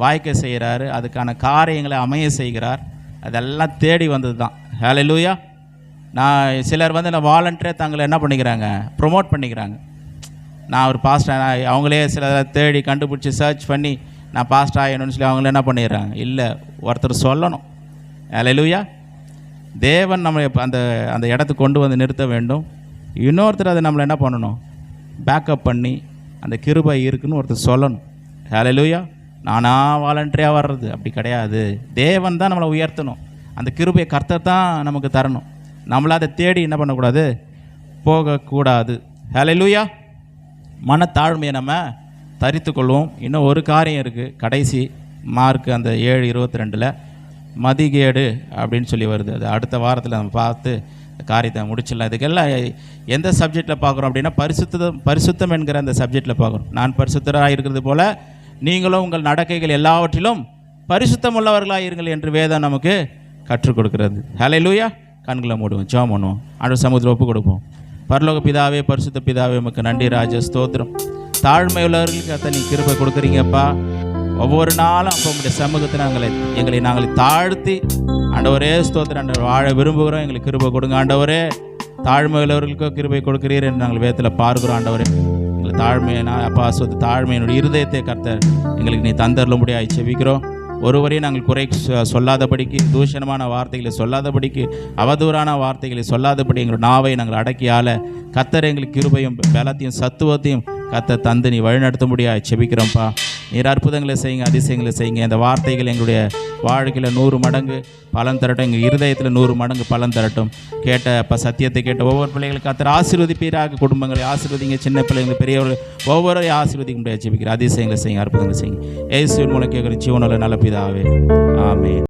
வாய்க்க செய்கிறாரு, அதுக்கான காரியங்களை அமைய செய்கிறார். அதெல்லாம் தேடி வந்தது தான். ஹல்லேலூயா. நான் சிலர் நான் வாலண்டியராக தங்களை என்ன பண்ணிக்கிறாங்க? ப்ரொமோட் பண்ணிக்கிறாங்க. நான் ஒரு பாஸ்ட், அவங்களே சில தேடி கண்டுபிடிச்சி சர்ச் பண்ணி நான் பாஸ்ட் ஆகணும்னு சொல்லி அவங்களே என்ன பண்ணிடுறாங்க? இல்லை, ஒருத்தர் சொல்லணும். ஹல்லேலூயா. தேவன் நம்மளை அந்த இடத்துக்கு கொண்டு வந்து நிறுத்த வேண்டும். இன்னொருத்தர் அதை நம்மளை என்ன பண்ணணும்? பேக்கப் பண்ணி அந்த கிருபை இருக்குன்னு ஒருத்தர் சொல்லணும். ஹல்லேலூயா. நானா வாலண்டரியாக வர்றது அப்படி கிடையாது. தேவன் தான் நம்மளை உயர்த்தணும். அந்த கிருபையை கர்த்தர் தான் நமக்கு தரணும். நம்மளை அதை தேடி என்ன பண்ணக்கூடாது? போகக்கூடாது. ஹல்லேலூயா. மனத்தாழ்மையை நம்ம தரித்து கொள்வோம். இன்னும் ஒரு காரியம் இருக்குது, கடைசி மார்க் அந்த 7:22 மதிகேடு அப்படின்னு சொல்லி வருது. அது அடுத்த வாரத்தில் நம்ம பார்த்து காரியத்தை முடிச்சிடலாம். இதுக்கெல்லாம் எந்த சப்ஜெக்டில் பார்க்குறோம் அப்படின்னா பரிசுத்தம் என்கிற அந்த சப்ஜெக்டில் பார்க்குறோம். நான் பரிசுத்தராக இருக்கிறது போல் நீங்களும் உங்கள் நடக்கைகள் எல்லாவற்றிலும் பரிசுத்தம் உள்ளவர்களாக இருங்கள் என்று வேதம் நமக்கு கற்றுக் கொடுக்கிறது. ஹல்லேலூயா. கண்களை மூடுவோம், ஜெபம் பண்ணுவோம், ஆண்டவர் சமூகத்தில் ஒப்பு கொடுப்போம். பரலோக பிதாவே, பரிசுத்த பிதாவே, உமக்கு நன்றி ராஜா, ஸ்தோத்திரம். தாழ்மை உள்ளவர்களுக்கு அத்தை நீ கிருபை கொடுக்குறீங்கப்பா. ஒவ்வொரு நாளும் அப்போ உங்களுடைய சமூகத்தை எங்களை நாங்கள் தாழ்த்தி ஆண்டவரே ஸ்தோத்திரம் ஆண்டவர் வாழ விரும்புகிறோம். எங்களுக்கு கிருபை கொடுங்க ஆண்டவரே. தாழ்மை உள்ளவர்களுக்கோ கிருபை கொடுக்கிறீர் என்று நாங்கள் வேதத்தில் பார்க்கிறோம் ஆண்டவரே. எங்களை தாழ்மையை அப்பா தாழ்மையினுடைய இருதயத்தை கர்த்தர் எங்களுக்கு நீ தந்தரல முடியாது செபிக்கிறோம். ஒருவரையும் நாங்கள் குறை சொல்லாதபடிக்கு, தூஷணமான வார்த்தைகளை சொல்லாதபடிக்கு, அவதூறான வார்த்தைகளை சொல்லாதபடி எங்கள் நாவை நாங்கள் அடக்கியால கர்த்தர் எங்களுக்கு கிருபையும் பலத்தையும் சத்துவத்தையும் கர்த்தர் தந்து நீ வழிநடத்த முடியாது செபிக்கிறோம்ப்பா. நீர் அற்புதங்களை செய்யுங்க, அதிசயங்களை செய்யுங்க. இந்த வார்த்தைகள் எங்களுடைய வாழ்க்கையில் 100 மடங்கு பலன் தரட்டும், எங்கள் இருதயத்தில் 100 மடங்கு பலன் தரட்டும். கேட்ட சத்தியத்தை கேட்ட ஒவ்வொரு பிள்ளைகளுக்கு கர்த்தர் ஆசீர்வதிப்பீராக. குடும்பங்களை ஆசீர்வதிங்க, சின்ன பிள்ளைங்கள் பெரியவர்கள் ஒவ்வொருவரையும் ஆசீர்வதிக்க முடியாது ஜெபிக்கிறேன். அதிசயங்களை செய்யுங்க, அற்புதங்களை செய்யுங்க. இயேசுவின் மூலம் கேட்குற ஜீவனுள்ள நல்ல பிதாவே, ஆமென்.